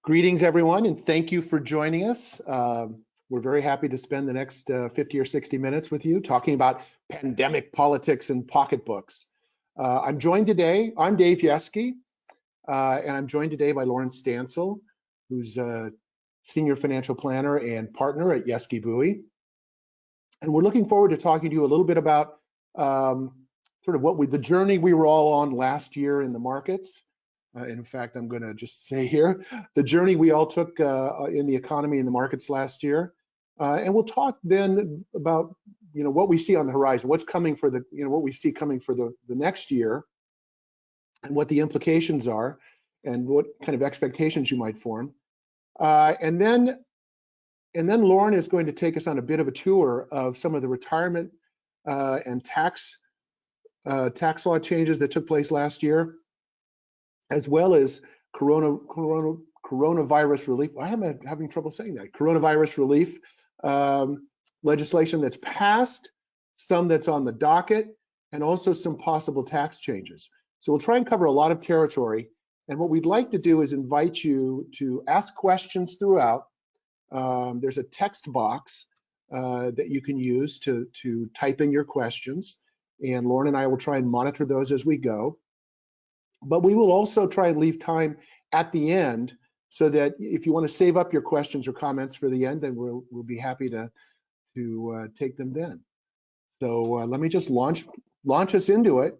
Greetings, everyone, and thank you for joining us. We're very happy to spend the next 50 or 60 minutes with you talking about pandemic politics and pocketbooks. I'm Dave Yeske, and I'm joined today by Lauren Stansel, who's a senior financial planner and partner at Yeske Buoy. And we're looking forward to talking to you a little bit about sort of the journey we were all on last year in the markets. In fact, I'm going to just say here, the journey we all took in the economy and the markets last year. And we'll talk then about, what we see on the horizon, what's coming for what we see coming for the next year, and what the implications are, and what kind of expectations you might form. And then Lauren is going to take us on a bit of a tour of some of the retirement and tax law changes that took place last year, as well as coronavirus relief. I am having trouble saying that. Coronavirus relief legislation that's passed, some that's on the docket, and also some possible tax changes. So we'll try and cover a lot of territory. And what we'd like to do is invite you to ask questions throughout. There's a text box that you can use to type in your questions. And Lauren and I will try and monitor those as we go. But we will also try and leave time at the end so that if you want to save up your questions or comments for the end, then we'll be happy to take them then. So let me just launch us into it.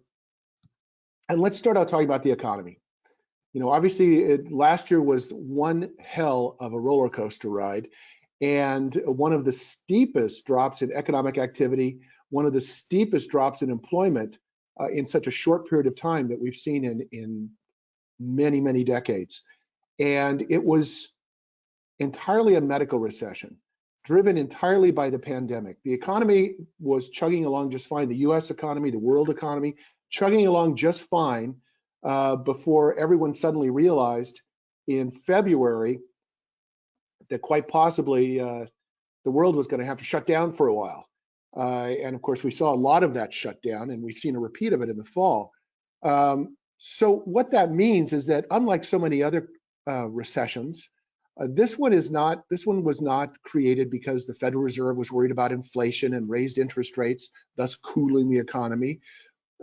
And let's start out talking about the economy. Obviously last year was one hell of a roller coaster ride, and one of the steepest drops in economic activity, one of the steepest drops in employment in such a short period of time that we've seen in many, many decades. And it was entirely a medical recession, driven entirely by the pandemic. The economy was chugging along just fine, the US economy, the world economy, chugging along just fine before everyone suddenly realized in February that quite possibly the world was going to have to shut down for a while. And of course, we saw a lot of that shut down, and we've seen a repeat of it in the fall. So what that means is that unlike so many other recessions, this one was not created because the Federal Reserve was worried about inflation and raised interest rates, thus cooling the economy.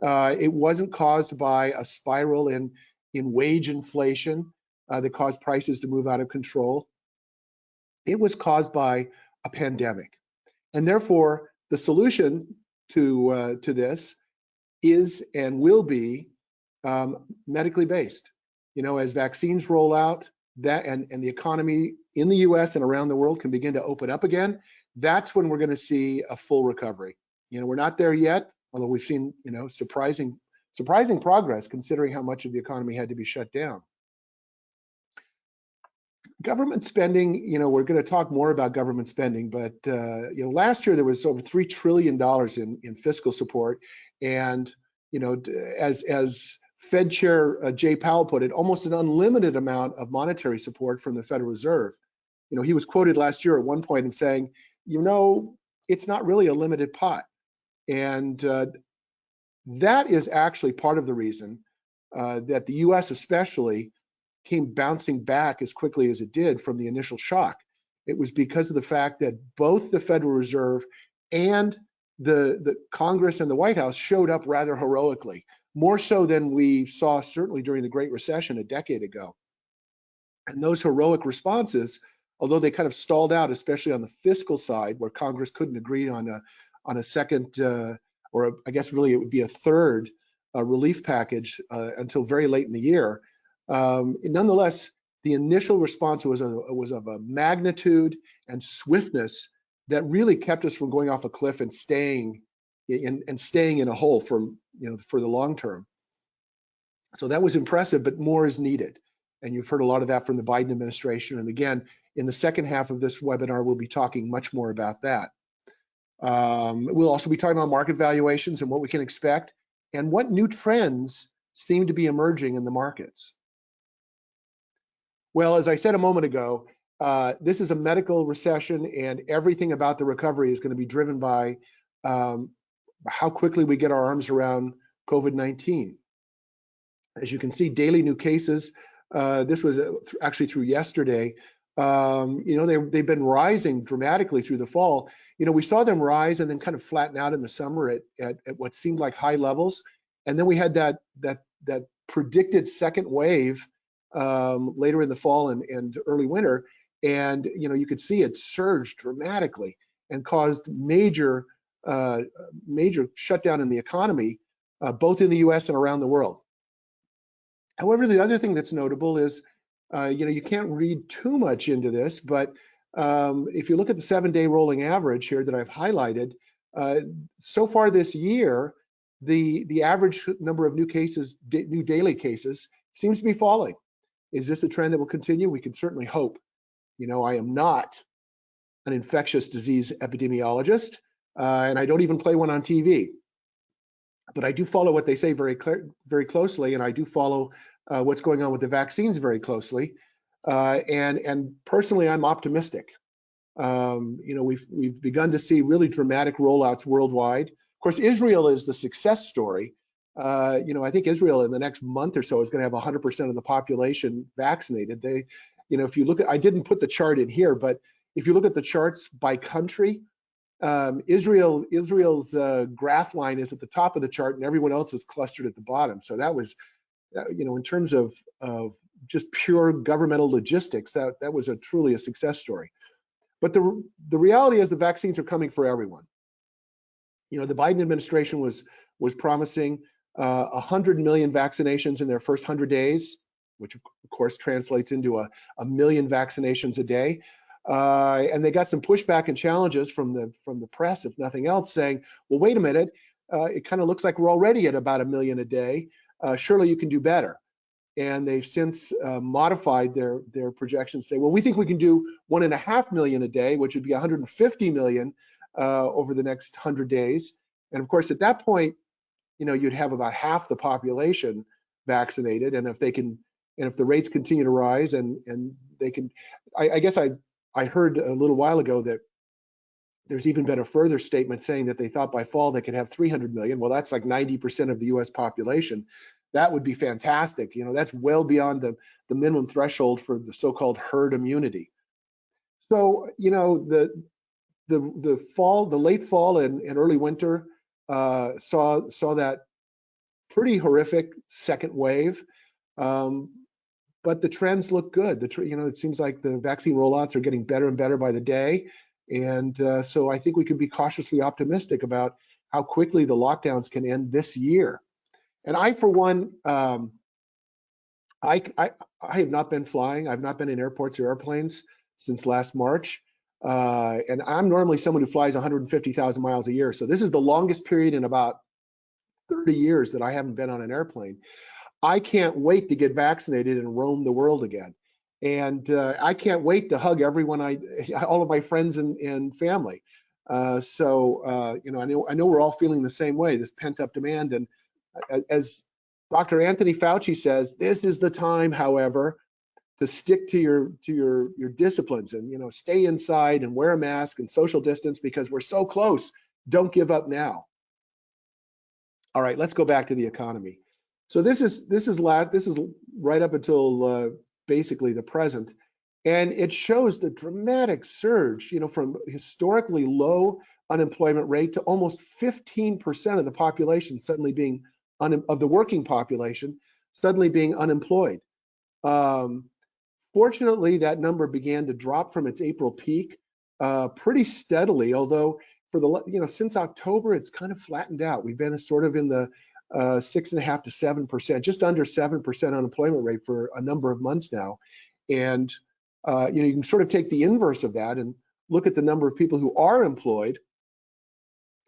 It wasn't caused by a spiral in wage inflation that caused prices to move out of control. It was caused by a pandemic, and therefore the solution to this is and will be medically based. As vaccines roll out, that and the economy in the US and around the world can begin to open up again, that's when we're going to see a full recovery. We're not there yet, although we've seen surprising progress considering how much of the economy had to be shut down. Government spending, we're going to talk more about government spending, but last year there was over $3 trillion in fiscal support, and as Fed Chair Jay Powell put it, almost an unlimited amount of monetary support from the Federal Reserve. He was quoted last year at one point in saying, it's not really a limited pot, and that is actually part of the reason that the U.S. especially came bouncing back as quickly as it did from the initial shock. It was because of the fact that both the Federal Reserve and the Congress and the White House showed up rather heroically, more so than we saw certainly during the Great Recession a decade ago. And those heroic responses, although they kind of stalled out, especially on the fiscal side, where Congress couldn't agree on a second, or I guess really it would be a third relief package until very late in the year. Nonetheless, the initial response was of a magnitude and swiftness that really kept us from going off a cliff and staying in a hole for the long term. So that was impressive, but more is needed. And you've heard a lot of that from the Biden administration. And again, in the second half of this webinar, we'll be talking much more about that. We'll also be talking about market valuations and what we can expect and what new trends seem to be emerging in the markets. Well, as I said a moment ago, this is a medical recession, and everything about the recovery is going to be driven by how quickly we get our arms around COVID-19. As you can see, daily new cases this was actually through yesterday. They've been rising dramatically through the fall. We saw them rise and then kind of flatten out in the summer at what seemed like high levels, and then we had that predicted second wave later in the fall and early winter, and you could see it surged dramatically and caused major shutdown in the economy, both in the U.S. and around the world. However, the other thing that's notable is, you can't read too much into this, but if you look at the 7-day rolling average here that I've highlighted, so far this year, the average number of new daily cases seems to be falling. Is this a trend that will continue? We can certainly hope. I am not an infectious disease epidemiologist, and I don't even play one on TV. But I do follow what they say very closely, and I do follow what's going on with the vaccines very closely. And personally, I'm optimistic. We've begun to see really dramatic rollouts worldwide. Of course, Israel is the success story. I think Israel in the next month or so is going to have 100% of the population vaccinated. If you look at, I didn't put the chart in here, but if you look at the charts by country, Israel's graph line is at the top of the chart, and everyone else is clustered at the bottom. So that was, in terms of just pure governmental logistics, that was truly a success story. But the reality is the vaccines are coming for everyone. The Biden administration was promising 100 million vaccinations in their first 100 days, which of course translates into a million vaccinations a day. And they got some pushback and challenges from the press, if nothing else, saying, well, wait a minute, it kind of looks like we're already at about 1 million a day. Surely you can do better. And they've since modified their projections, say, well, we think we can do 1.5 million a day, which would be 150 million over the next 100 days. And of course, at that point, you'd have about half the population vaccinated. And if the rates continue to rise and they can, I guess I heard a little while ago that there's even been a further statement saying that they thought by fall they could have 300 million. Well, that's like 90% of the US population. That would be fantastic. That's well beyond the minimum threshold for the so-called herd immunity. So, the late fall and early winter saw that pretty horrific second wave. But the trends look good. It seems like the vaccine rollouts are getting better and better by the day. And so I think we can be cautiously optimistic about how quickly the lockdowns can end this year. And I, for one, I have not been flying. I've not been in airports or airplanes since last March. And I'm normally someone who flies 150,000 miles a year. So this is the longest period in about 30 years that I haven't been on an airplane. I can't wait to get vaccinated and roam the world again. And I can't wait to hug everyone, all of my friends and family. So I know we're all feeling the same way, this pent-up demand. And as Dr. Anthony Fauci says, this is the time, however, to stick to your disciplines and stay inside and wear a mask and social distance because we're so close. Don't give up now. All right, let's go back to the economy. So this is right up until basically the present, and it shows the dramatic surge, from historically low unemployment rate to almost 15% of the population suddenly being of the working population suddenly being unemployed. Fortunately, that number began to drop from its April peak pretty steadily, although since October it's kind of flattened out. We've been sort of in the 6.5% to 7%, just under 7% unemployment rate for a number of months now. And you can sort of take the inverse of that and look at the number of people who are employed.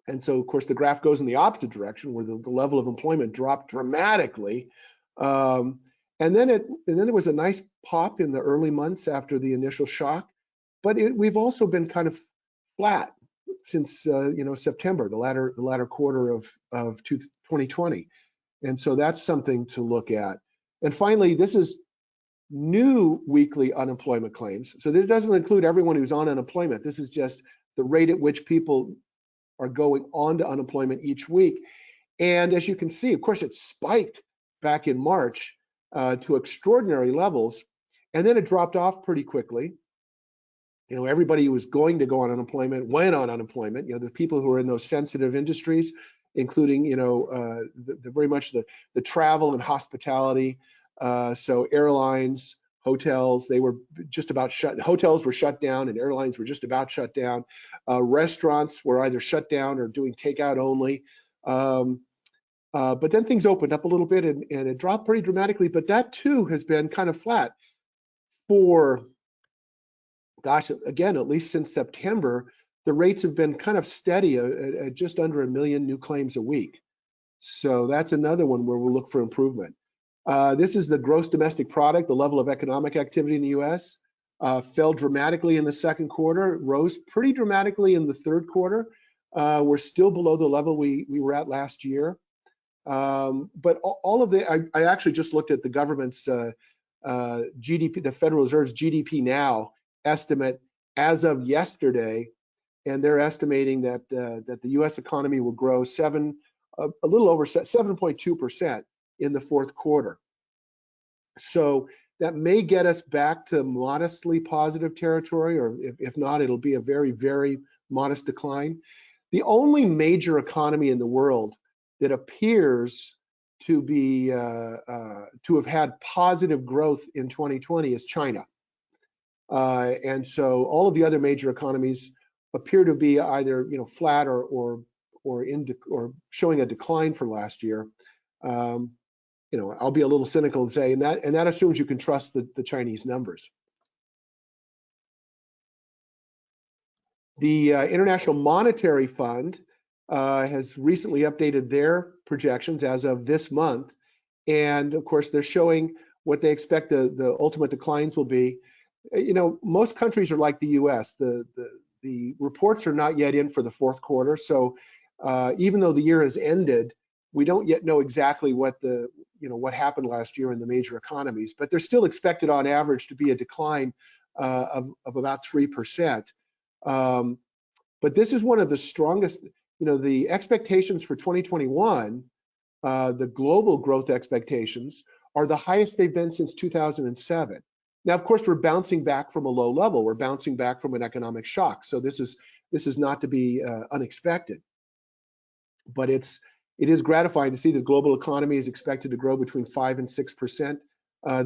And so, of course, the graph goes in the opposite direction, where the level of employment dropped dramatically. And then there was a nice pop in the early months after the initial shock, but we've also been kind of flat since September, the latter quarter of 2020, and so that's something to look at. And finally, this is new weekly unemployment claims. So this doesn't include everyone who's on unemployment. This is just the rate at which people are going on to unemployment each week. And as you can see, of course, it spiked back in March. to extraordinary levels, and then it dropped off pretty quickly. You know, everybody who was going to go on unemployment went on unemployment. You know, the people who are in those sensitive industries, including, you know, very much the travel and hospitality. So airlines, hotels, they were just about shut. Hotels were shut down and airlines were just about shut down. Restaurants were either shut down or doing takeout only. But then things opened up a little bit and it dropped pretty dramatically. But that too has been kind of flat for, gosh, again, at least since September. The rates have been kind of steady at just under 1 million new claims a week. So that's another one where we'll look for improvement. This is the gross domestic product, the level of economic activity in the US. Fell dramatically in the second quarter, rose pretty dramatically in the third quarter. We're still below the level we were at last year. But all of I actually just looked at the government's GDP, the Federal Reserve's GDP now estimate as of yesterday, and they're estimating that that the U.S. economy will grow a little over 7.2% in the fourth quarter. So that may get us back to modestly positive territory, or if not, it'll be a very, very modest decline. The only major economy in the world that appears to be to have had positive growth in 2020 is China. And so all of the other major economies appear to be either, you know, flat or showing a decline from last year. You know, I'll be a little cynical and say, and that assumes you can trust the Chinese numbers. The International Monetary Fund has recently updated their projections as of this month, and of course they're showing what they expect the ultimate declines will be. You know, most countries are like the U.S. The reports are not yet in for the fourth quarter, so even though the year has ended, we don't yet know exactly what what happened last year in the major economies, but they're still expected on average to be a decline of about 3%. But this is one of the strongest. You know, the expectations for 2021, the global growth expectations are the highest they've been since 2007. Now, of course, we're bouncing back from a low level. We're bouncing back from an economic shock. So this is not to be unexpected. But it is gratifying to see the global economy is expected to grow between 5 and 6%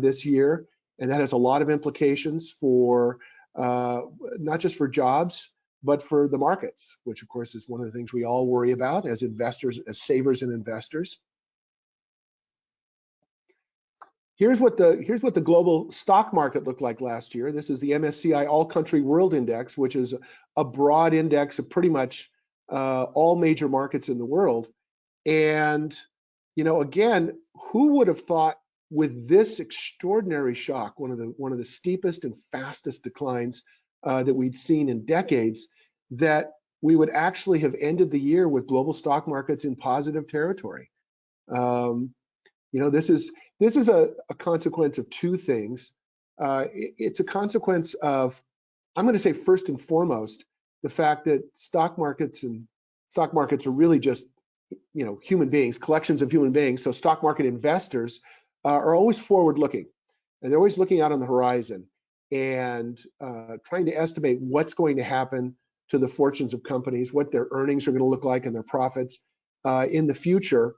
this year, and that has a lot of implications for not just for jobs, but for the markets, which of course is one of the things we all worry about as investors, as savers and investors. Here's what the global stock market looked like last year. This is the MSCI All Country World Index, which is a broad index of pretty much all major markets in the world. And you know, again, who would have thought with this extraordinary shock, one of the steepest and fastest declines that we'd seen in decades, that we would actually have ended the year with global stock markets in positive territory. You know, this is a consequence of two things. It's a consequence of, I'm going to say first and foremost, the fact that stock markets are really just, you know, human beings, collections of human beings. So stock market investors are always forward-looking, and they're always looking out on the horizon and trying to estimate what's going to happen to the fortunes of companies, what their earnings are going to look like and their profits in the future.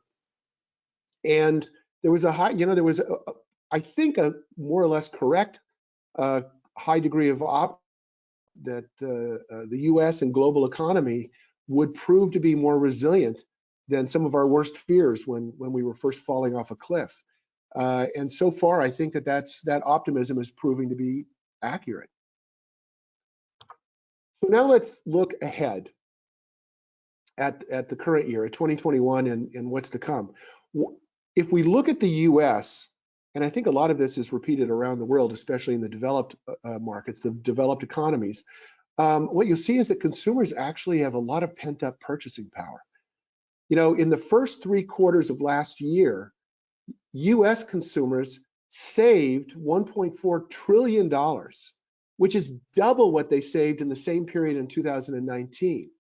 And there was I think a more or less correct high degree of that the U.S. and global economy would prove to be more resilient than some of our worst fears when we were first falling off a cliff. And so far, I think that optimism is proving to be accurate. So now let's look ahead at the current year, at 2021, and what's to come. If we look at the U.S., and I think a lot of this is repeated around the world, especially in the developed markets, the developed economies, what you'll see is that consumers actually have a lot of pent-up purchasing power. You know, in the first 3 quarters of last year, U.S. consumers saved $1.4 trillion, which is double what they saved in the same period in 2019.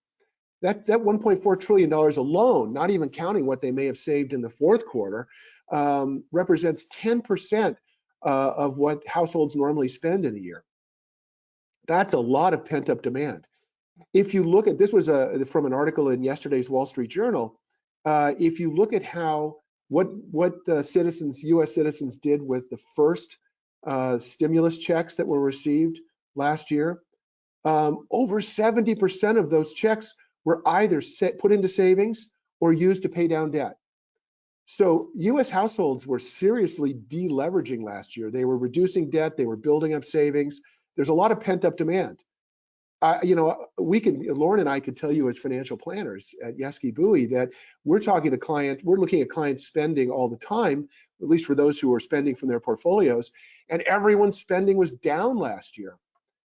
That $1.4 trillion alone, not even counting what they may have saved in the fourth quarter, represents 10% of what households normally spend in a year. That's a lot of pent-up demand. If you look at, this was from an article in yesterday's Wall Street Journal, if you look at what the citizens, U.S. citizens did with the first stimulus checks that were received last year, over 70% of those checks were either put into savings or used to pay down debt. So U.S. households were seriously deleveraging last year. They were reducing debt, they were building up savings. There's a lot of pent-up demand. Lauren and I could tell you as financial planners at Yeski Bowie that we're looking at clients spending all the time, at least for those who are spending from their portfolios, and everyone's spending was down last year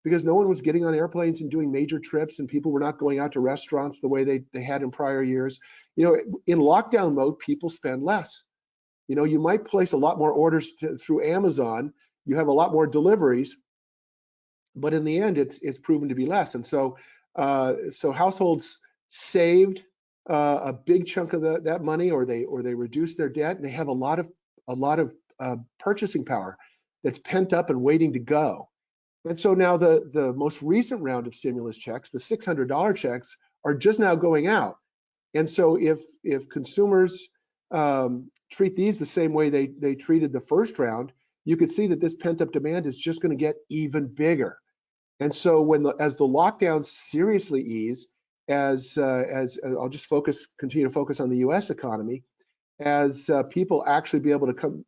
because no one was getting on airplanes and doing major trips, and people were not going out to restaurants the way they had in prior years. In lockdown mode, people spend less. You might place a lot more orders through Amazon, you have a lot more deliveries, but in the end, it's proven to be less. And so households saved a big chunk of that money, or they reduced their debt, and they have a lot of purchasing power that's pent up and waiting to go. And so now the most recent round of stimulus checks, the $600 checks, are just now going out. And so if consumers treat these the same way they treated the first round, you could see that this pent-up demand is just going to get even bigger. And so as the lockdowns seriously ease, as I'll just continue to focus on the U.S. economy, as people actually be able to come,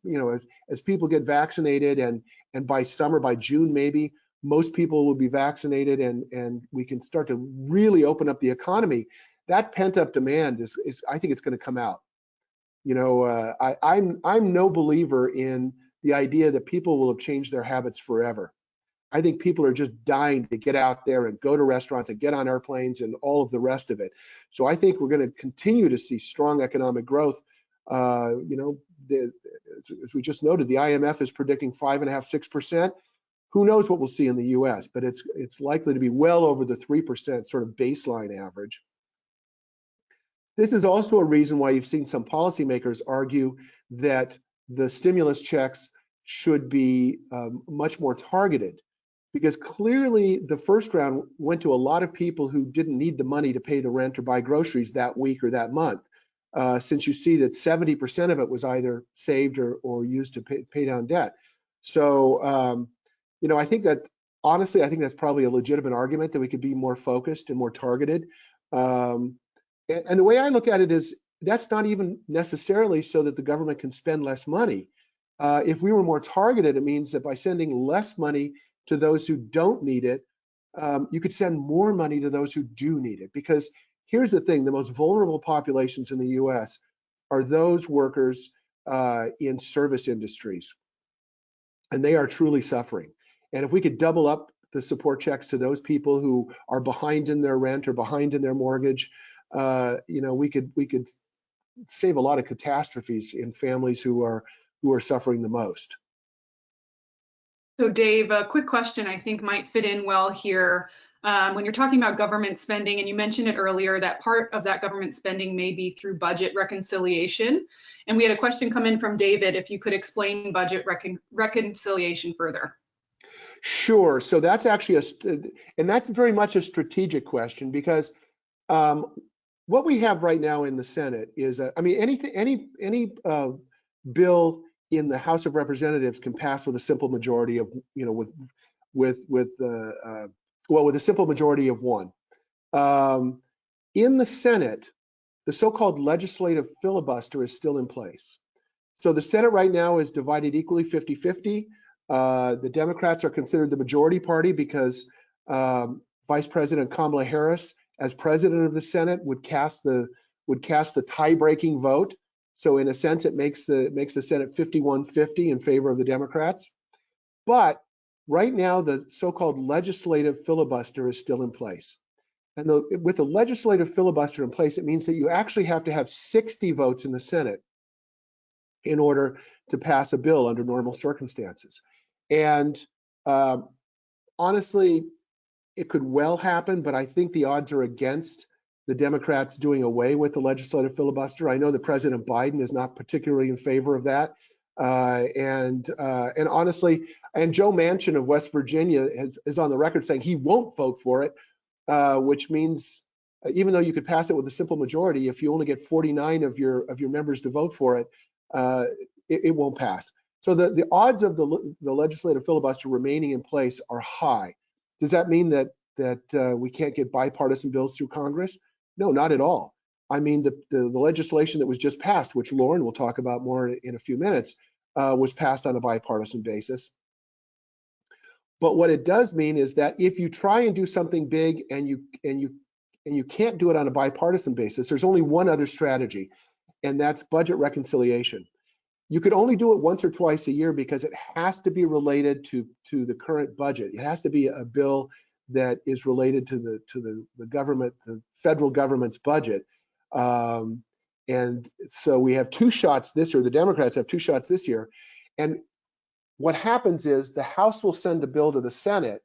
as people get vaccinated, and by summer, by June maybe, most people will be vaccinated, and we can start to really open up the economy. That pent-up demand is I think it's going to come out. I'm no believer in the idea that people will have changed their habits forever. I think people are just dying to get out there and go to restaurants and get on airplanes and all of the rest of it. So I think we're going to continue to see strong economic growth. As we just noted, the IMF is predicting 5.5–6%. Who knows what we'll see in the U.S., but it's likely to be well over the 3% sort of baseline average. This is also a reason why you've seen some policymakers argue that the stimulus checks should be much more targeted, because clearly the first round went to a lot of people who didn't need the money to pay the rent or buy groceries that week or that month, since you see that 70% of it was either saved or used to pay down debt. So, I think that, honestly, I think that's probably a legitimate argument that we could be more focused and more targeted. And the way I look at it is that's not even necessarily so that the government can spend less money. If we were more targeted, it means that by sending less money to those who don't need it, you could send more money to those who do need it. Because here's the thing, the most vulnerable populations in the US are those workers in service industries, and they are truly suffering. And if we could double up the support checks to those people who are behind in their rent or behind in their mortgage, we could save a lot of catastrophes in families who are suffering the most. So Dave, a quick question I think might fit in well here. When you're talking about government spending, and you mentioned it earlier, that part of that government spending may be through budget reconciliation. And we had a question come in from David, if you could explain budget reconciliation further. Sure. So that's actually and that's very much a strategic question, because what we have right now in the Senate is, any bill in the House of Representatives can pass with a simple majority of, with a simple majority of one. In the Senate, the so-called legislative filibuster is still in place. So the Senate right now is divided equally 50-50. The Democrats are considered the majority party because Vice President Kamala Harris, as president of the Senate, would cast the tie-breaking vote. So in a sense, it makes the Senate 51-50 in favor of the Democrats. But right now, the so-called legislative filibuster is still in place. And with the legislative filibuster in place, it means that you actually have to have 60 votes in the Senate in order to pass a bill under normal circumstances. And honestly, it could well happen, but I think the odds are against the Democrats doing away with the legislative filibuster. I know that President Biden is not particularly in favor of that. And honestly, and Joe Manchin of West Virginia is on the record saying he won't vote for it, which means even though you could pass it with a simple majority, if you only get 49 of your members to vote for it, it won't pass. So the odds of the legislative filibuster remaining in place are high. Does that mean that we can't get bipartisan bills through Congress? No, not at all. I mean, the legislation that was just passed, which Lauren will talk about more in a few minutes, was passed on a bipartisan basis. But what it does mean is that if you try and do something big and you can't do it on a bipartisan basis, there's only one other strategy, and that's budget reconciliation. You could only do it once or twice a year because it has to be related to the current budget. It has to be a bill that is related to the government, the federal government's budget. And so we have two shots this year. The Democrats have two shots this year. And what happens is the House will send a bill to the Senate,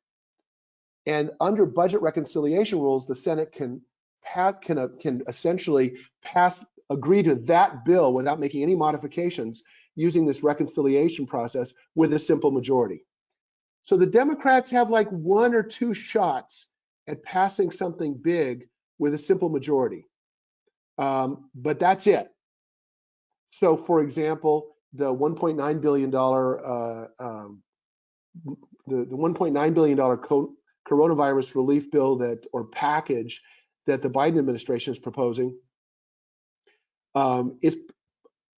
and under budget reconciliation rules, the Senate can essentially agree to that bill without making any modifications using this reconciliation process with a simple majority. So the Democrats have like one or two shots at passing something big with a simple majority, but that's it. So, for example, the $1.9 billion the $1.9 billion coronavirus relief bill or package that the Biden administration is proposing is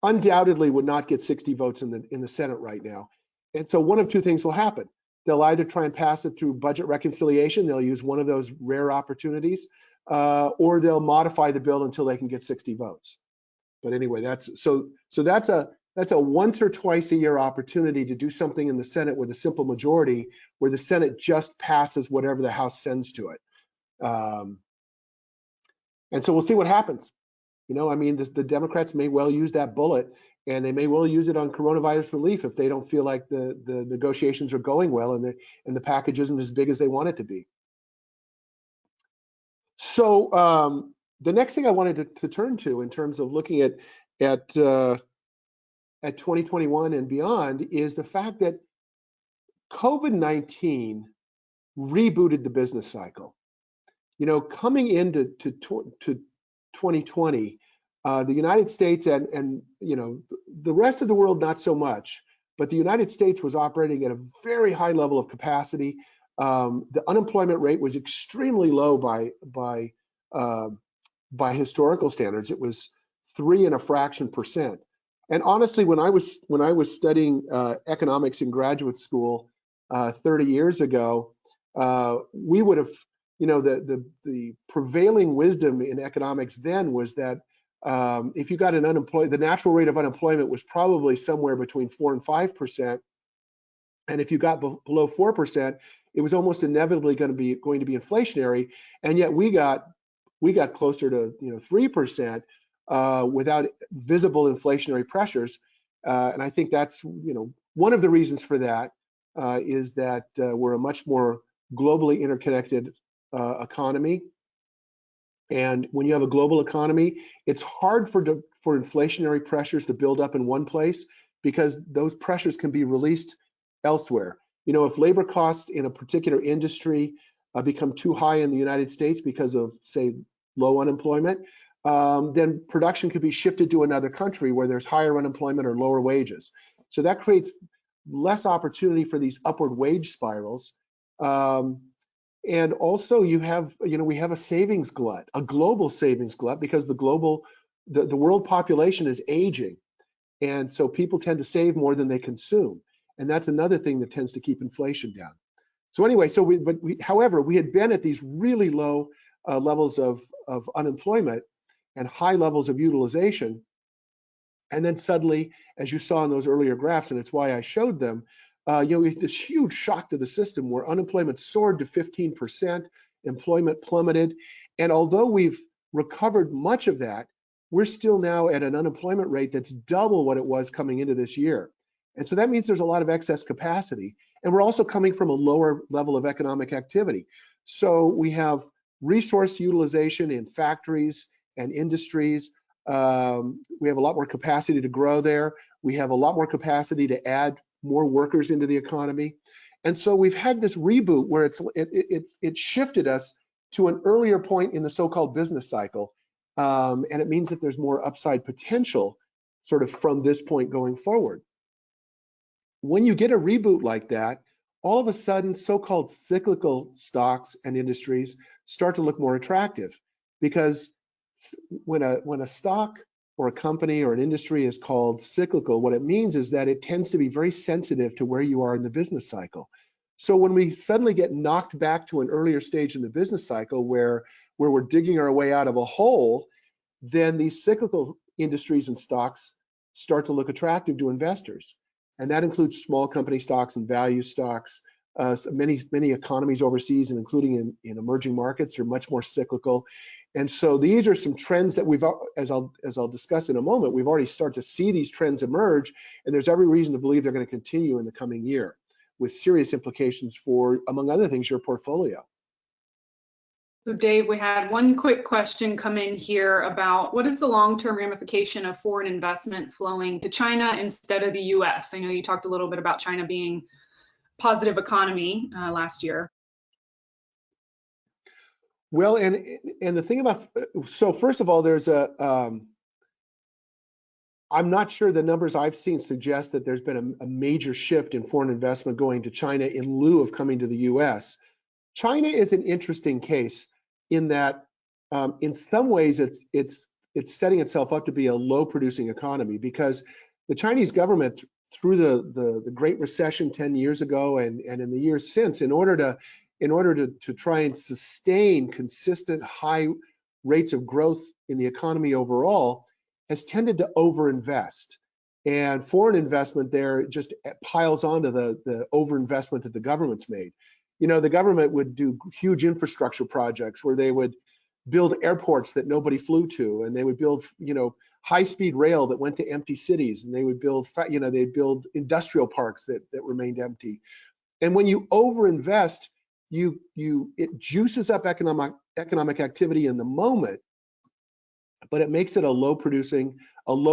undoubtedly would not get 60 votes in the Senate right now. And so one of two things will happen. They'll either try and pass it through budget reconciliation. They'll use one of those rare opportunities, or they'll modify the bill until they can get 60 votes. But anyway, that's a once or twice a year opportunity to do something in the Senate with a simple majority, where the Senate just passes whatever the House sends to it. And so we'll see what happens. You know, I mean, the Democrats may well use that bullet, and they may well use it on coronavirus relief if they don't feel like the negotiations are going well and the package isn't as big as they want it to be. So the next thing I wanted to turn to in terms of looking at 2021 and beyond is the fact that COVID-19 rebooted the business cycle. You know, coming into 2020, the United States and you know, the rest of the world not so much, but the United States was operating at a very high level of capacity. The unemployment rate was extremely low by historical standards. It was 3 and a fraction percent. And honestly, when I was studying economics in graduate school 30 years ago, we would have, you know, the prevailing wisdom in economics then was that if you got the natural rate of unemployment was probably somewhere between 4 and 5%, and if you got below 4%, it was almost inevitably going to be inflationary. And yet we got closer to 3% without visible inflationary pressures. And I think that's one of the reasons for that is that we're a much more globally interconnected economy. And when you have a global economy, it's hard for inflationary pressures to build up in one place because those pressures can be released elsewhere. You know, if labor costs in a particular industry become too high in the United States because of, say, low unemployment, then production could be shifted to another country where there's higher unemployment or lower wages. So that creates less opportunity for these upward wage spirals. And also we have a savings glut, a global savings glut, because the world population is aging. And so people tend to save more than they consume. And that's another thing that tends to keep inflation down. So anyway, however, we had been at these really low levels of unemployment and high levels of utilization. And then suddenly, as you saw in those earlier graphs, and it's why I showed them, we had this huge shock to the system where unemployment soared to 15%, employment plummeted. And although we've recovered much of that, we're still now at an unemployment rate that's double what it was coming into this year. And so that means there's a lot of excess capacity. And we're also coming from a lower level of economic activity. So we have resource utilization in factories and industries. We have a lot more capacity to grow there. We have a lot more capacity to add more workers into the economy. And so we've had this reboot where it's shifted us to an earlier point in the so-called business cycle. And it means that there's more upside potential sort of from this point going forward. When you get a reboot like that, all of a sudden so-called cyclical stocks and industries start to look more attractive, because when a stock or a company or an industry is called cyclical, what it means is that it tends to be very sensitive to where you are in the business cycle. So when we suddenly get knocked back to an earlier stage in the business cycle where we're digging our way out of a hole, then these cyclical industries and stocks start to look attractive to investors. And that includes small company stocks and value stocks. Many economies overseas, and including in emerging markets, are much more cyclical. And so these are some trends that we've, as I'll discuss in a moment, we've already started to see these trends emerge, and there's every reason to believe they're going to continue in the coming year, with serious implications for, among other things, your portfolio. So Dave, we had one quick question come in here about what is the long-term ramification of foreign investment flowing to China instead of the US? I know you talked a little bit about China being a positive economy last year. Well, and the thing about, so first of all, there's I'm not sure the numbers I've seen suggest that there's been a major shift in foreign investment going to China in lieu of coming to the US. China is an interesting case in that in some ways it's setting itself up to be a low producing economy, because the Chinese government, through the Great Recession 10 years ago and in the years since, in order to try and sustain consistent high rates of growth in the economy overall, has tended to overinvest. And foreign investment there just piles onto the overinvestment that the government's made. You know, the government would do huge infrastructure projects where they would build airports that nobody flew to, and they would build, you know, high-speed rail that went to empty cities, and they would build, you know, they'd build industrial parks that remained empty. And when you overinvest, it juices up economic activity in the moment, but it makes it a low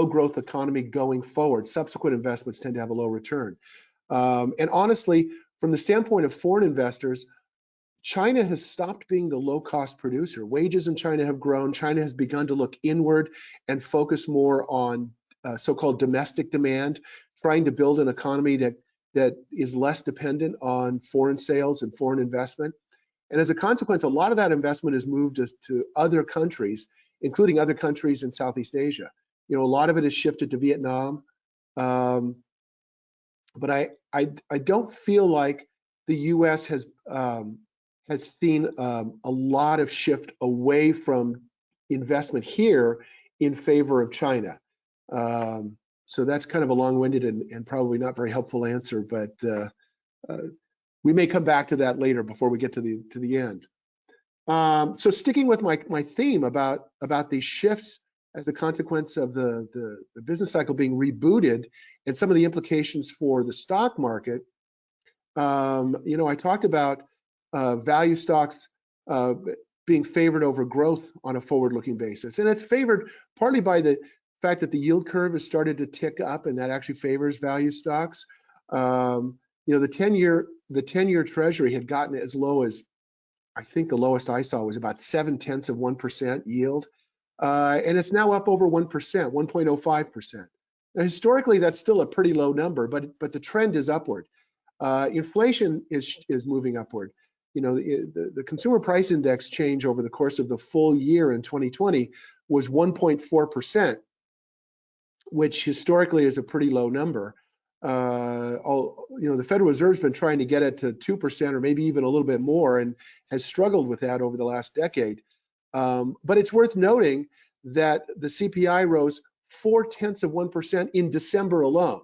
growth economy going forward. Subsequent investments tend to have a low return. And honestly, from the standpoint of foreign investors, China has stopped being the low-cost producer. Wages in China have grown. China has begun to look inward and focus more on so-called domestic demand, trying to build an economy that is less dependent on foreign sales and foreign investment. And as a consequence, a lot of that investment has moved to other countries, including other countries in Southeast Asia. You know, a lot of it has shifted to Vietnam. But I don't feel like the U.S. has seen a lot of shift away from investment here in favor of China. So that's kind of a long-winded and probably not very helpful answer, but we may come back to that later before we get to the end. So sticking with my theme about these shifts as a consequence of the business cycle being rebooted and some of the implications for the stock market, you know, I talked about value stocks being favored over growth on a forward-looking basis, and it's favored partly by the fact that the yield curve has started to tick up, and that actually favors value stocks. You know, the 10-year Treasury had gotten as low as, I think the lowest I saw was about 0.7% yield, and it's now up over 1%, 1.05%. Now, historically, that's still a pretty low number, but the trend is upward. Inflation is moving upward. You know, the consumer price index change over the course of the full year in 2020 was 1.4%, which historically is a pretty low number. You know, the Federal Reserve's been trying to get it to 2% or maybe even a little bit more, and has struggled with that over the last decade. But it's worth noting that the CPI rose 0.4% in December alone.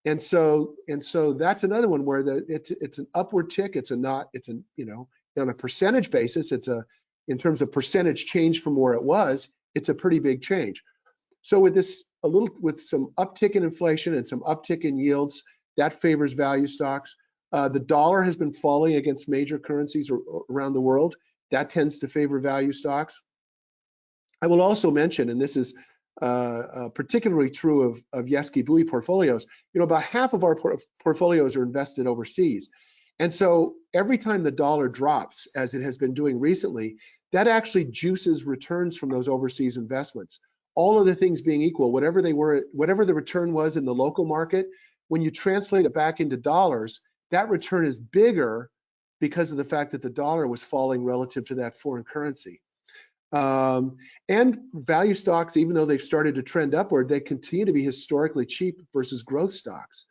And so that's another one where it's an upward tick. You know, on a percentage basis, in terms of percentage change from where it was, it's a pretty big change. So with some uptick in inflation and some uptick in yields, that favors value stocks. The dollar has been falling against major currencies around the world. That tends to favor value stocks. I will also mention, and this is particularly true of Yeski Bui portfolios, about half of our portfolios are invested overseas. And so every time the dollar drops, as it has been doing recently, that actually juices returns from those overseas investments. All of the things being equal, whatever the return was in the local market, when you translate it back into dollars, that return is bigger because of the fact that the dollar was falling relative to that foreign currency. And value stocks, even though they've started to trend upward, they continue to be historically cheap versus growth stocks.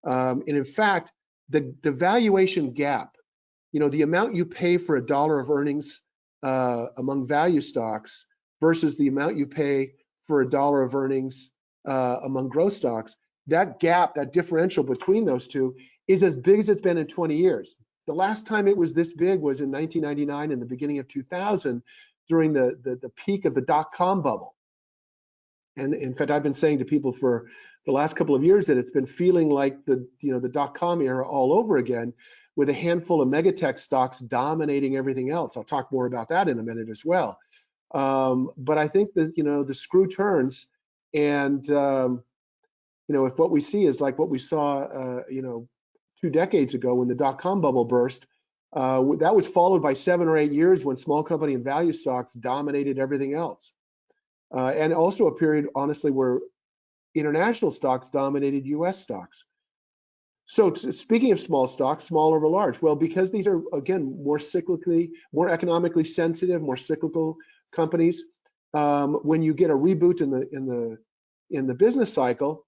And in fact, the valuation gap, the amount you pay for $1 of earnings among value stocks versus the amount you pay for $1 of earnings among growth stocks, that gap, that differential between those two is as big as it's been in 20 years. The last time it was this big was in 1999 and the beginning of 2000 during the peak of the dot-com bubble. And in fact, I've been saying to people for the last couple of years that it's been feeling like the dot-com era all over again, with a handful of megatech stocks dominating everything else. I'll talk more about that in a minute as well. But I think that the screw turns, and if what we see is like what we saw 2 decades ago when the dot-com bubble burst, that was followed by 7 or 8 years when small company and value stocks dominated everything else. And also a period, honestly, where international stocks dominated US stocks. So speaking of small stocks, small over large, well, because these are, again, more economically sensitive, more cyclical companies, when you get a reboot in the business cycle,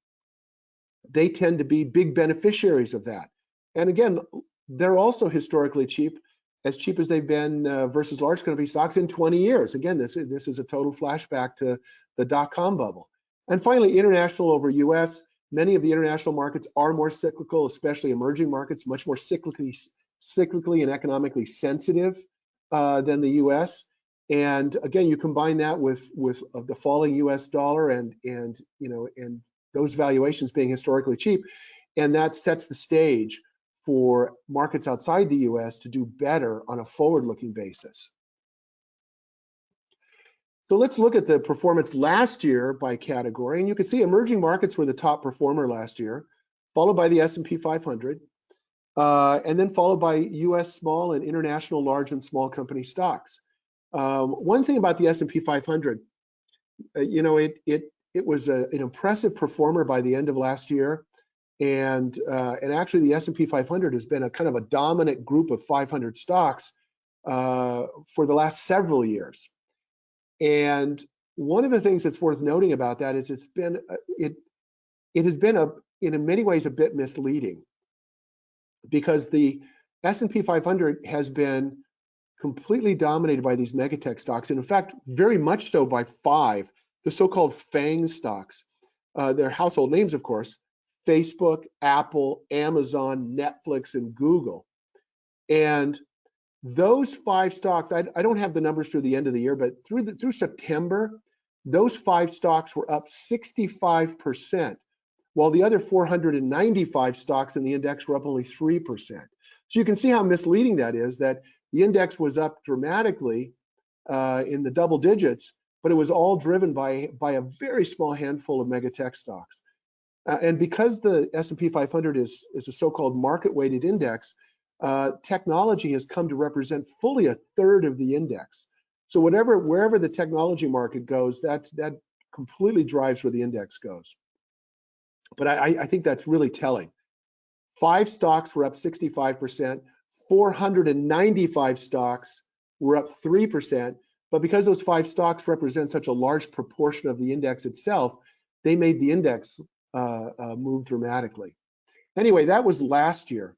they tend to be big beneficiaries of that. And again, they're also historically cheap as they've been versus large company stocks in 20 years. Again, this is a total flashback to the dot-com bubble. And finally, international over US. Many of the international markets are more cyclical, especially emerging markets, much more cyclically and economically sensitive than the US. And again, you combine that with the falling US dollar and those valuations being historically cheap, and that sets the stage for markets outside the US to do better on a forward-looking basis. So let's look at the performance last year by category, and you can see emerging markets were the top performer last year, followed by the S&P 500, and then followed by US small and international large and small company stocks. One thing about the S&P 500, it was an impressive performer by the end of last year. And actually the S&P 500 has been a kind of a dominant group of 500 stocks for the last several years. And one of the things that's worth noting about that is it has been in many ways a bit misleading, because the S&P 500 has been completely dominated by these megatech stocks, and in fact, very much so by 5, the so-called FANG stocks. They're household names, of course: Facebook, Apple, Amazon, Netflix, and Google. And those 5 stocks, I don't have the numbers through the end of the year, but through September, those 5 stocks were up 65%, while the other 495 stocks in the index were up only 3%. So you can see how misleading that is, that the index was up dramatically in the double digits, but it was all driven by a very small handful of mega tech stocks. And because the S&P 500 is a so-called market-weighted index, technology has come to represent fully 1/3 of the index. So wherever the technology market goes, that completely drives where the index goes. But I think that's really telling. 5 stocks were up 65%, 495 stocks were up 3%, but because those 5 stocks represent such a large proportion of the index itself, they made the index move dramatically. Anyway, that was last year.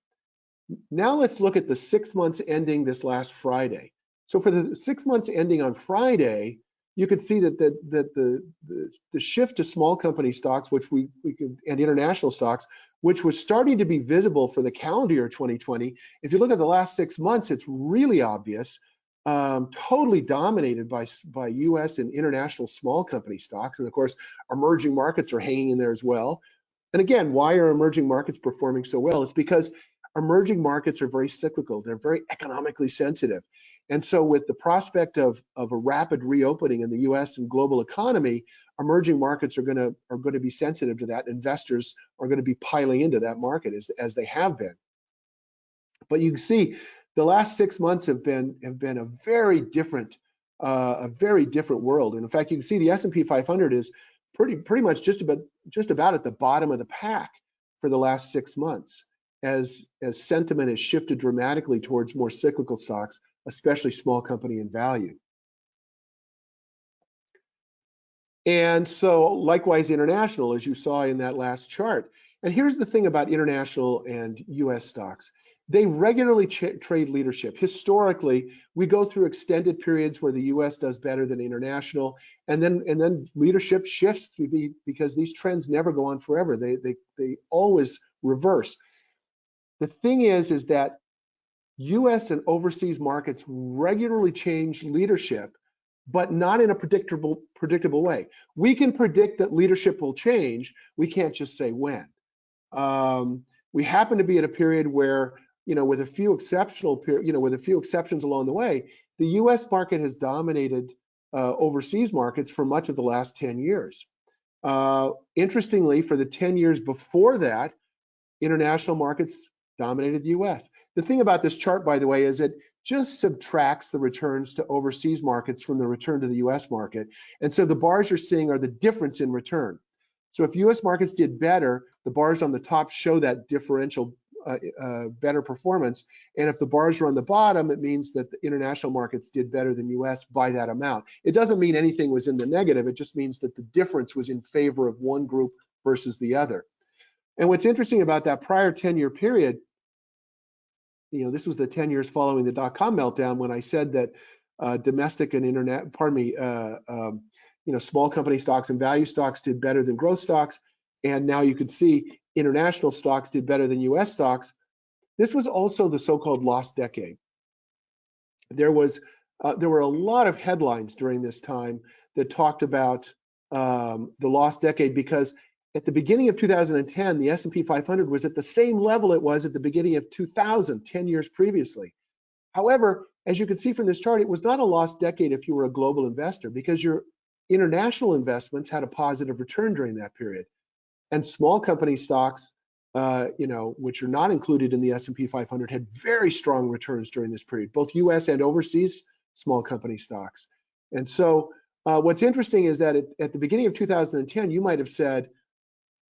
Now let's look at the 6 months ending this last Friday. So for the 6 months ending on Friday, you could see that the shift to small company stocks, which and international stocks, which was starting to be visible for the calendar year 2020. If you look at the last 6 months, it's really obvious, totally dominated by US and international small company stocks. And of course, emerging markets are hanging in there as well. And again, why are emerging markets performing so well? It's because emerging markets are very cyclical. They're very economically sensitive. And so with the prospect of a rapid reopening in the US and global economy, emerging markets are going to be sensitive to that. Investors are going to be piling into that market as they have been. But you can see the last 6 months have been a very different world. And in fact, you can see the S&P 500 is pretty much just about at the bottom of the pack for the last 6 months, as sentiment has shifted dramatically towards more cyclical stocks, especially small company and value. And so likewise international, as you saw in that last chart. And here's the thing about international and US stocks. They regularly trade leadership. Historically, we go through extended periods where the US does better than international, and then leadership shifts because these trends never go on forever. They always reverse. The thing is that US and overseas markets regularly change leadership, but not in a predictable way. We can predict that leadership will change. We can't just say when. We happen to be at a period where, with a few exceptions along the way, the US market has dominated overseas markets for much of the last 10 years. Interestingly, for the 10 years before that, international markets dominated the US. The thing about this chart, by the way, is it just subtracts the returns to overseas markets from the return to the US market. And so the bars you're seeing are the difference in return. So if US markets did better, the bars on the top show that differential better performance. And if the bars are on the bottom, it means that the international markets did better than US by that amount. It doesn't mean anything was in the negative. It just means that the difference was in favor of one group versus the other. And what's interesting about that prior 10-year period, this was the 10 years following the dot-com meltdown, when I said that domestic and small company stocks and value stocks did better than growth stocks. And now you can see international stocks did better than US stocks. This was also the so-called lost decade. There were a lot of headlines during this time that talked about the lost decade, because at the beginning of 2010, the S&P 500 was at the same level it was at the beginning of 2000, 10 years previously. However, as you can see from this chart, it was not a lost decade if you were a global investor, because your international investments had a positive return during that period. And small company stocks, which are not included in the S&P 500, had very strong returns during this period, both US and overseas small company stocks. And so what's interesting is that at the beginning of 2010, you might have said,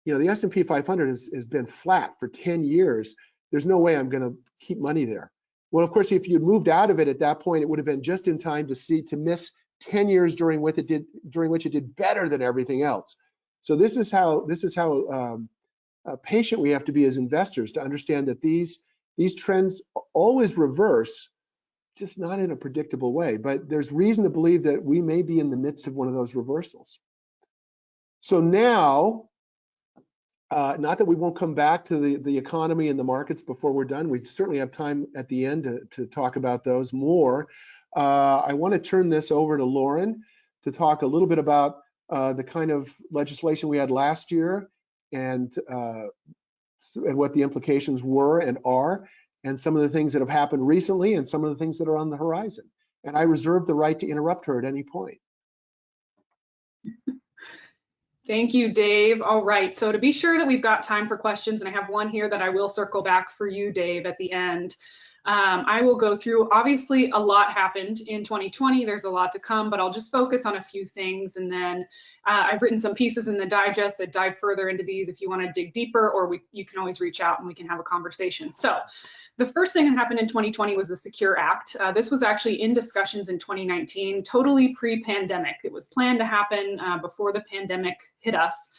the S&P 500 has been flat for 10 years. There's no way I'm going to keep money there. Well, of course, if you'd moved out of it at that point, it would have been just in time to miss 10 years during which it did better than everything else. So this is how patient we have to be as investors to understand that these trends always reverse, just not in a predictable way. But there's reason to believe that we may be in the midst of one of those reversals. So now, not that we won't come back to the economy and the markets before we're done. We certainly have time at the end to talk about those more. I want to turn this over to Lauren to talk a little bit about the kind of legislation we had last year and what the implications were and are, and some of the things that have happened recently and some of the things that are on the horizon. And I reserve the right to interrupt her at any point. Thank you, Dave. All right, so to be sure that we've got time for questions, and I have one here that I will circle back for you, Dave, at the end. I will go through, obviously a lot happened in 2020, there's a lot to come, but I'll just focus on a few things, and then I've written some pieces in the digest that dive further into these if you want to dig deeper, or you can always reach out and we can have a conversation. So the first thing that happened in 2020 was the Secure Act. This was actually in discussions in 2019, totally pre-pandemic. It was planned to happen before the pandemic hit us.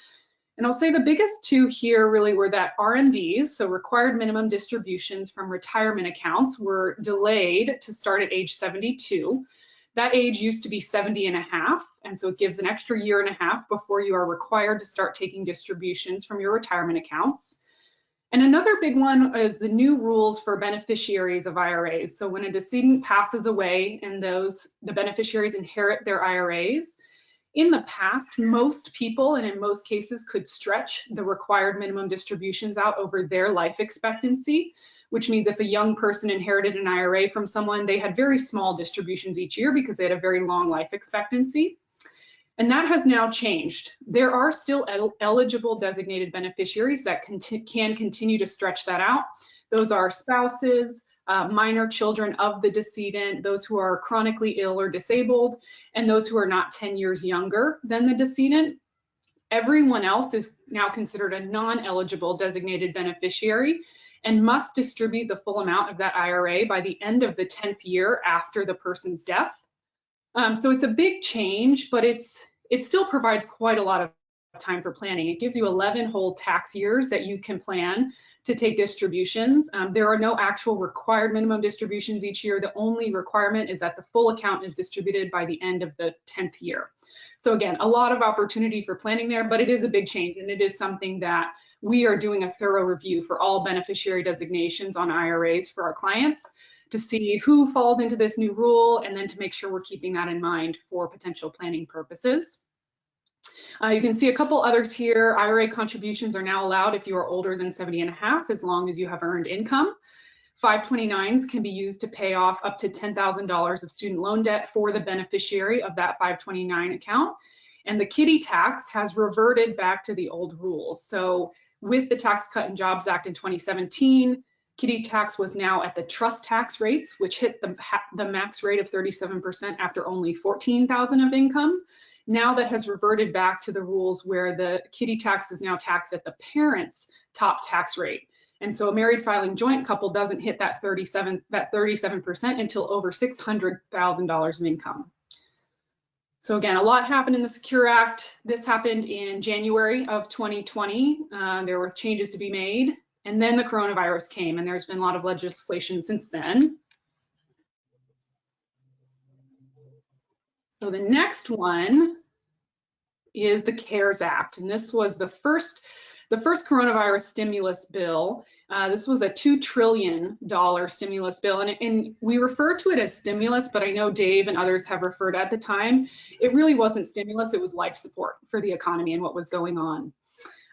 And I'll say the biggest two here really were that RMDs, so required minimum distributions from retirement accounts, were delayed to start at age 72. That age used to be 70 and a half, and so it gives an extra year and a half before you are required to start taking distributions from your retirement accounts. And another big one is the new rules for beneficiaries of IRAs. So when a decedent passes away and the beneficiaries inherit their IRAs, in the past, most people, and in most cases, could stretch the required minimum distributions out over their life expectancy. which means if a young person inherited an IRA from someone, they had very small distributions each year because they had a very long life expectancy. And that has now changed. There are still eligible designated beneficiaries that can continue to stretch that out. Those are spouses, minor children of the decedent, those who are chronically ill or disabled, and those who are not 10 years younger than the decedent. Everyone else is now considered a non-eligible designated beneficiary and must distribute the full amount of that IRA by the end of the 10th year after the person's death. So it's a big change, but it still provides quite a lot of time for planning. It gives you 11 whole tax years that you can plan to take distributions. There are no actual required minimum distributions each year. The only requirement is that the full account is distributed by the end of the 10th year. So again, a lot of opportunity for planning there, but it is a big change, and it is something that we are doing a thorough review for all beneficiary designations on IRAs for our clients to see who falls into this new rule, and then to make sure we're keeping that in mind for potential planning purposes. You can see a couple others here. IRA contributions are now allowed if you are older than 70 and a half, as long as you have earned income. 529s can be used to pay off up to $10,000 of student loan debt for the beneficiary of that 529 account. And the kiddie tax has reverted back to the old rules. So with the Tax Cut and Jobs Act in 2017, kiddie tax was now at the trust tax rates, which hit the max rate of 37% after only $14,000 of income. Now that has reverted back to the rules where the kiddie tax is now taxed at the parent's top tax rate. And so a married filing joint couple doesn't hit that 37% until over $600,000 of income. So again, a lot happened in the Secure Act. This happened in January of 2020. There were changes to be made. And then the coronavirus came, and there's been a lot of legislation since then. So the next one is the CARES Act, and this was the first coronavirus stimulus bill. This was a $2 trillion stimulus bill, and we refer to it as stimulus, but I know Dave and others have referred at the time. It really wasn't stimulus, it was life support for the economy and what was going on.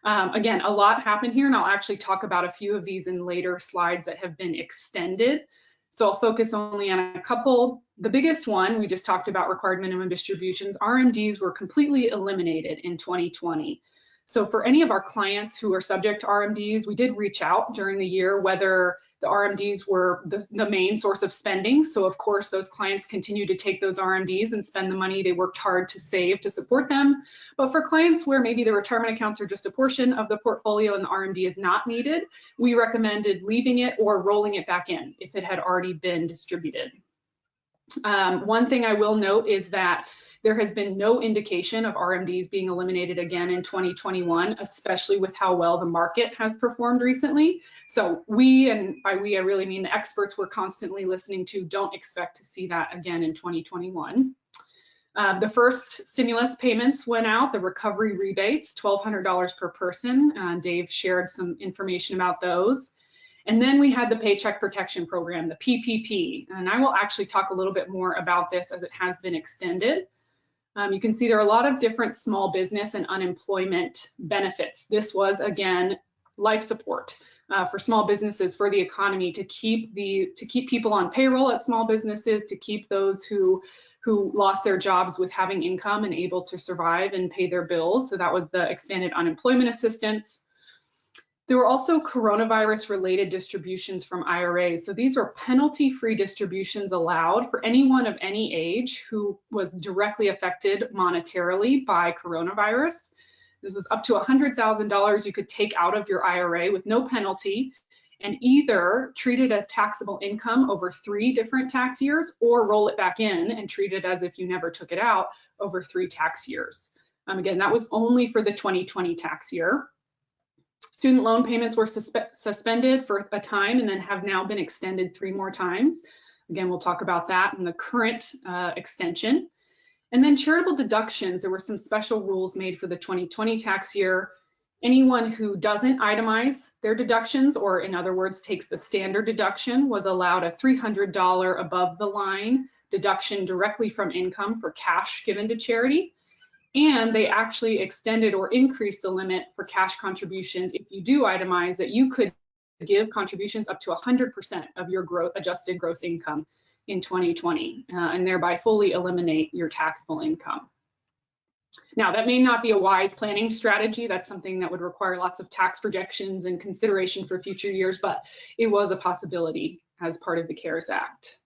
Again, a lot happened here, and I'll actually talk about a few of these in later slides that have been extended. So I'll focus only on a couple. The biggest one, we just talked about required minimum distributions. RMDs were completely eliminated in 2020. So for any of our clients who are subject to RMDs, we did reach out during the year whether the RMDs were the main source of spending. So of course, those clients continue to take those RMDs and spend the money they worked hard to save to support them. But for clients where maybe the retirement accounts are just a portion of the portfolio and the RMD is not needed, we recommended leaving it or rolling it back in if it had already been distributed. One thing I will note is that there has been no indication of RMDs being eliminated again in 2021, especially with how well the market has performed recently. So we, and by we I really mean the experts we're constantly listening to, don't expect to see that again in 2021. The first stimulus payments went out, the recovery rebates, $1,200 per person. Dave shared some information about those. And then we had the Paycheck Protection Program, the PPP, and I will actually talk a little bit more about this as it has been extended. You can see there are a lot of different small business and unemployment benefits. This was, again, life support for small businesses, for the economy, to keep people on payroll at small businesses, to keep those who lost their jobs with having income and able to survive and pay their bills. So that was the expanded unemployment assistance. There were also coronavirus-related distributions from IRAs. So these were penalty-free distributions allowed for anyone of any age who was directly affected monetarily by coronavirus. This was up to $100,000 you could take out of your IRA with no penalty and either treat it as taxable income over 3 different tax years or roll it back in and treat it as if you never took it out over 3 tax years. Again, that was only for the 2020 tax year. Student loan payments were suspended for a time and then have now been extended 3 more times. Again, we'll talk about that in the current extension. And then charitable deductions, there were some special rules made for the 2020 tax year. Anyone who doesn't itemize their deductions, or in other words, takes the standard deduction, was allowed a $300 above the line deduction directly from income for cash given to charity. And they actually extended or increased the limit for cash contributions if you do itemize, that you could give contributions up to 100% of your adjusted gross income in 2020, and thereby fully eliminate your taxable income. Now, that may not be a wise planning strategy. That's something that would require lots of tax projections and consideration for future years, but it was a possibility as part of the CARES Act.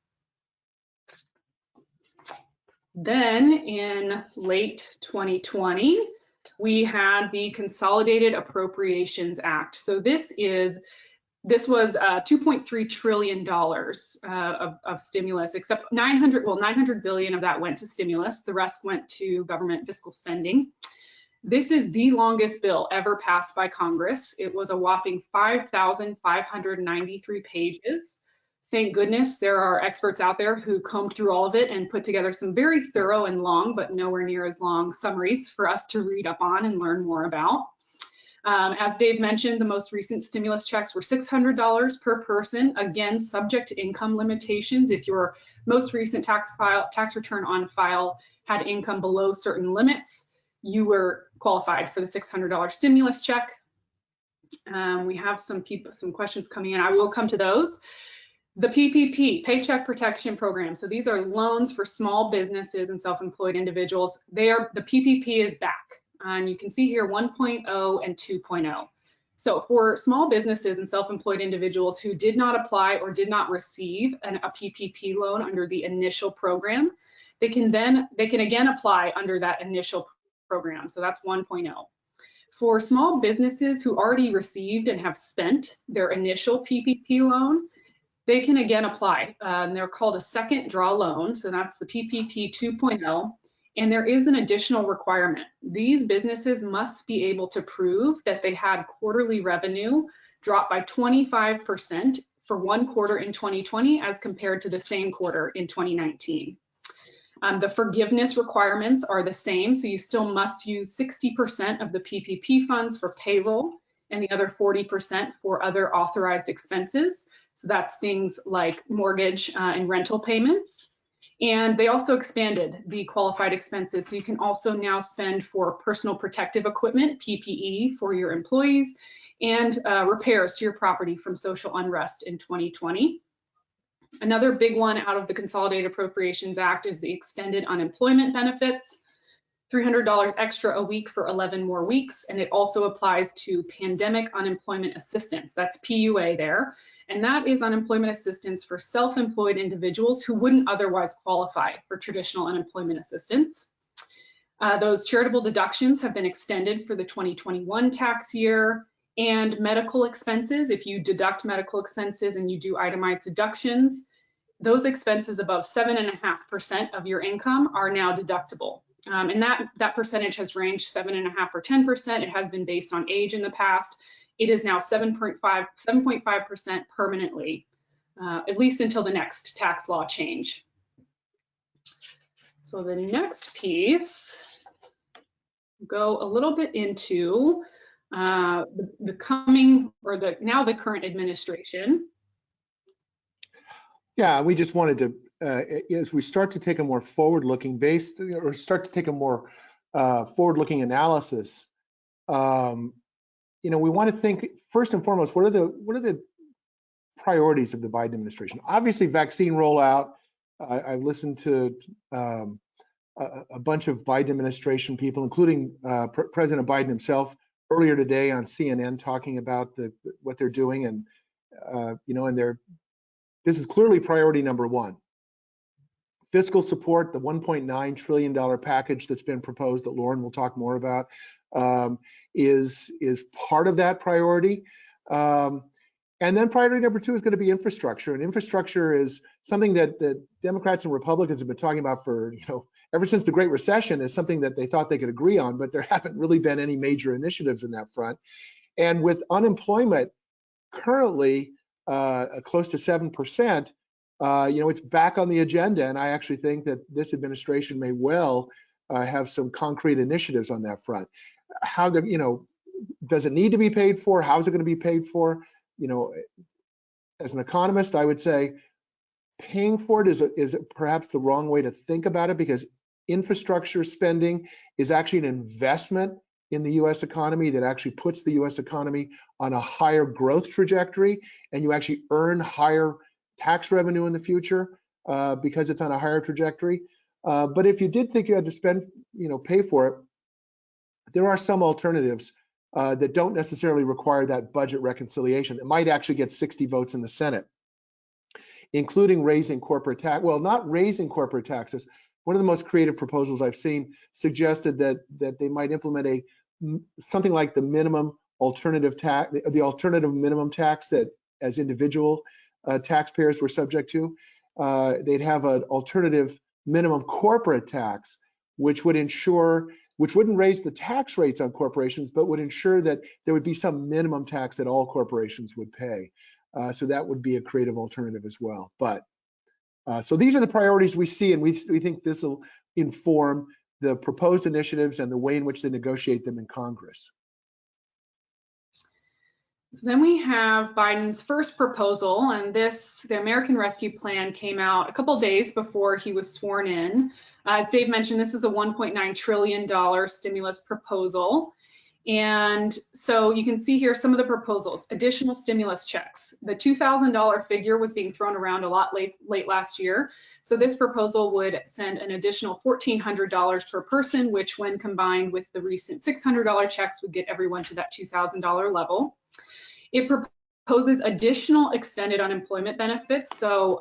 Then in late 2020, we had the Consolidated Appropriations Act. So this was $2.3 trillion of stimulus, except 900 billion of that went to stimulus. The rest went to government fiscal spending. This is the longest bill ever passed by Congress. It was a whopping 5,593 pages. Thank goodness there are experts out there who combed through all of it and put together some very thorough and long, but nowhere near as long summaries for us to read up on and learn more about. As Dave mentioned, the most recent stimulus checks were $600 per person, again, subject to income limitations. If your most recent tax return on file had income below certain limits, you were qualified for the $600 stimulus check. We have some questions coming in. I will come to those. The PPP, Paycheck Protection Program. So these are loans for small businesses and self-employed individuals. The PPP is back. And you can see here 1.0 and 2.0. So for small businesses and self-employed individuals who did not apply or did not receive a PPP loan under the initial program, they can again apply under that initial program. So that's 1.0. For small businesses who already received and have spent their initial PPP loan, they can again apply. They're called a second draw loan. So that's the PPP 2.0. And there is an additional requirement. These businesses must be able to prove that they had quarterly revenue drop by 25% for one quarter in 2020 as compared to the same quarter in 2019. The forgiveness requirements are the same, so you still must use 60% of the PPP funds for payroll and the other 40% for other authorized expenses. So that's things like mortgage and rental payments. And they also expanded the qualified expenses. So you can also now spend for personal protective equipment, PPE, for your employees, and repairs to your property from social unrest in 2020. Another big one out of the Consolidated Appropriations Act is the extended unemployment benefits, $300 extra a week for 11 more weeks. And it also applies to pandemic unemployment assistance. That's PUA there. And that is unemployment assistance for self-employed individuals who wouldn't otherwise qualify for traditional unemployment assistance. Those charitable deductions have been extended for the 2021 tax year, and medical expenses. If you deduct medical expenses and you do itemized deductions, those expenses above 7.5% of your income are now deductible. And that percentage has ranged 7.5% or 10%. It has been based on age in the past. It is now 7.5% permanently, at least until the next tax law change. So the next piece, go a little bit into the coming, or now the current administration. Yeah, we just wanted to, as we start to take a more forward-looking forward-looking analysis, we want to think first and foremost, what are the priorities of the Biden administration? Obviously, vaccine rollout. I've listened to a bunch of Biden administration people, including President Biden himself, earlier today on CNN, talking about what they're doing, and this is clearly priority number one. Fiscal support, the $1.9 trillion package that's been proposed that Lauren will talk more about, is part of that priority. And then priority number two is going to be infrastructure. And infrastructure is something that the Democrats and Republicans have been talking about for, ever since the Great Recession, is something that they thought they could agree on, but there haven't really been any major initiatives in that front. And with unemployment currently close to 7%, it's back on the agenda. And I actually think that this administration may well have some concrete initiatives on that front. How does it need to be paid for? How is it going to be paid for? As an economist, I would say paying for it is perhaps the wrong way to think about it, because infrastructure spending is actually an investment in the US economy that actually puts the US economy on a higher growth trajectory, and you actually earn higher tax revenue in the future because it's on a higher trajectory. But if you did think you had to spend, pay for it, there are some alternatives that don't necessarily require that budget reconciliation. It might actually get 60 votes in the Senate, including raising corporate tax. Well, not raising corporate taxes. One of the most creative proposals I've seen suggested that they might implement something like the minimum alternative tax, the alternative minimum tax that as individual taxpayers were subject to. They'd have an alternative minimum corporate tax, which wouldn't raise the tax rates on corporations, but would ensure that there would be some minimum tax that all corporations would pay. So that would be a creative alternative as well. But so these are the priorities we see, and we think this will inform the proposed initiatives and the way in which they negotiate them in Congress. So then we have Biden's first proposal, and the American Rescue Plan came out a couple days before he was sworn in. As Dave mentioned, this is a $1.9 trillion stimulus proposal. And so you can see here some of the proposals. Additional stimulus checks. The $2,000 figure was being thrown around a lot late last year. So this proposal would send an additional $1,400 per person, which when combined with the recent $600 checks would get everyone to that $2,000 level. It proposes additional extended unemployment benefits, so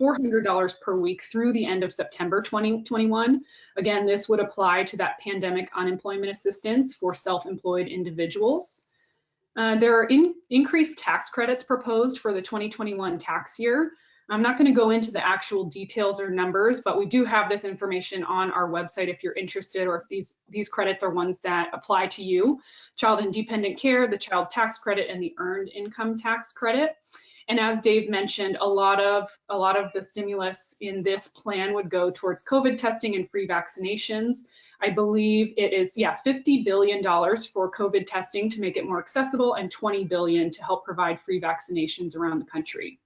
$400 per week through the end of September 2021. Again, this would apply to that pandemic unemployment assistance for self-employed individuals. There are increased tax credits proposed for the 2021 tax year. I'm not going to go into the actual details or numbers, but we do have this information on our website if you're interested, or if these credits are ones that apply to you. Child and dependent care, the child tax credit, and the earned income tax credit. And as Dave mentioned, a lot of the stimulus in this plan would go towards COVID testing and free vaccinations. I believe it is, $50 billion for COVID testing to make it more accessible, and $20 billion to help provide free vaccinations around the country.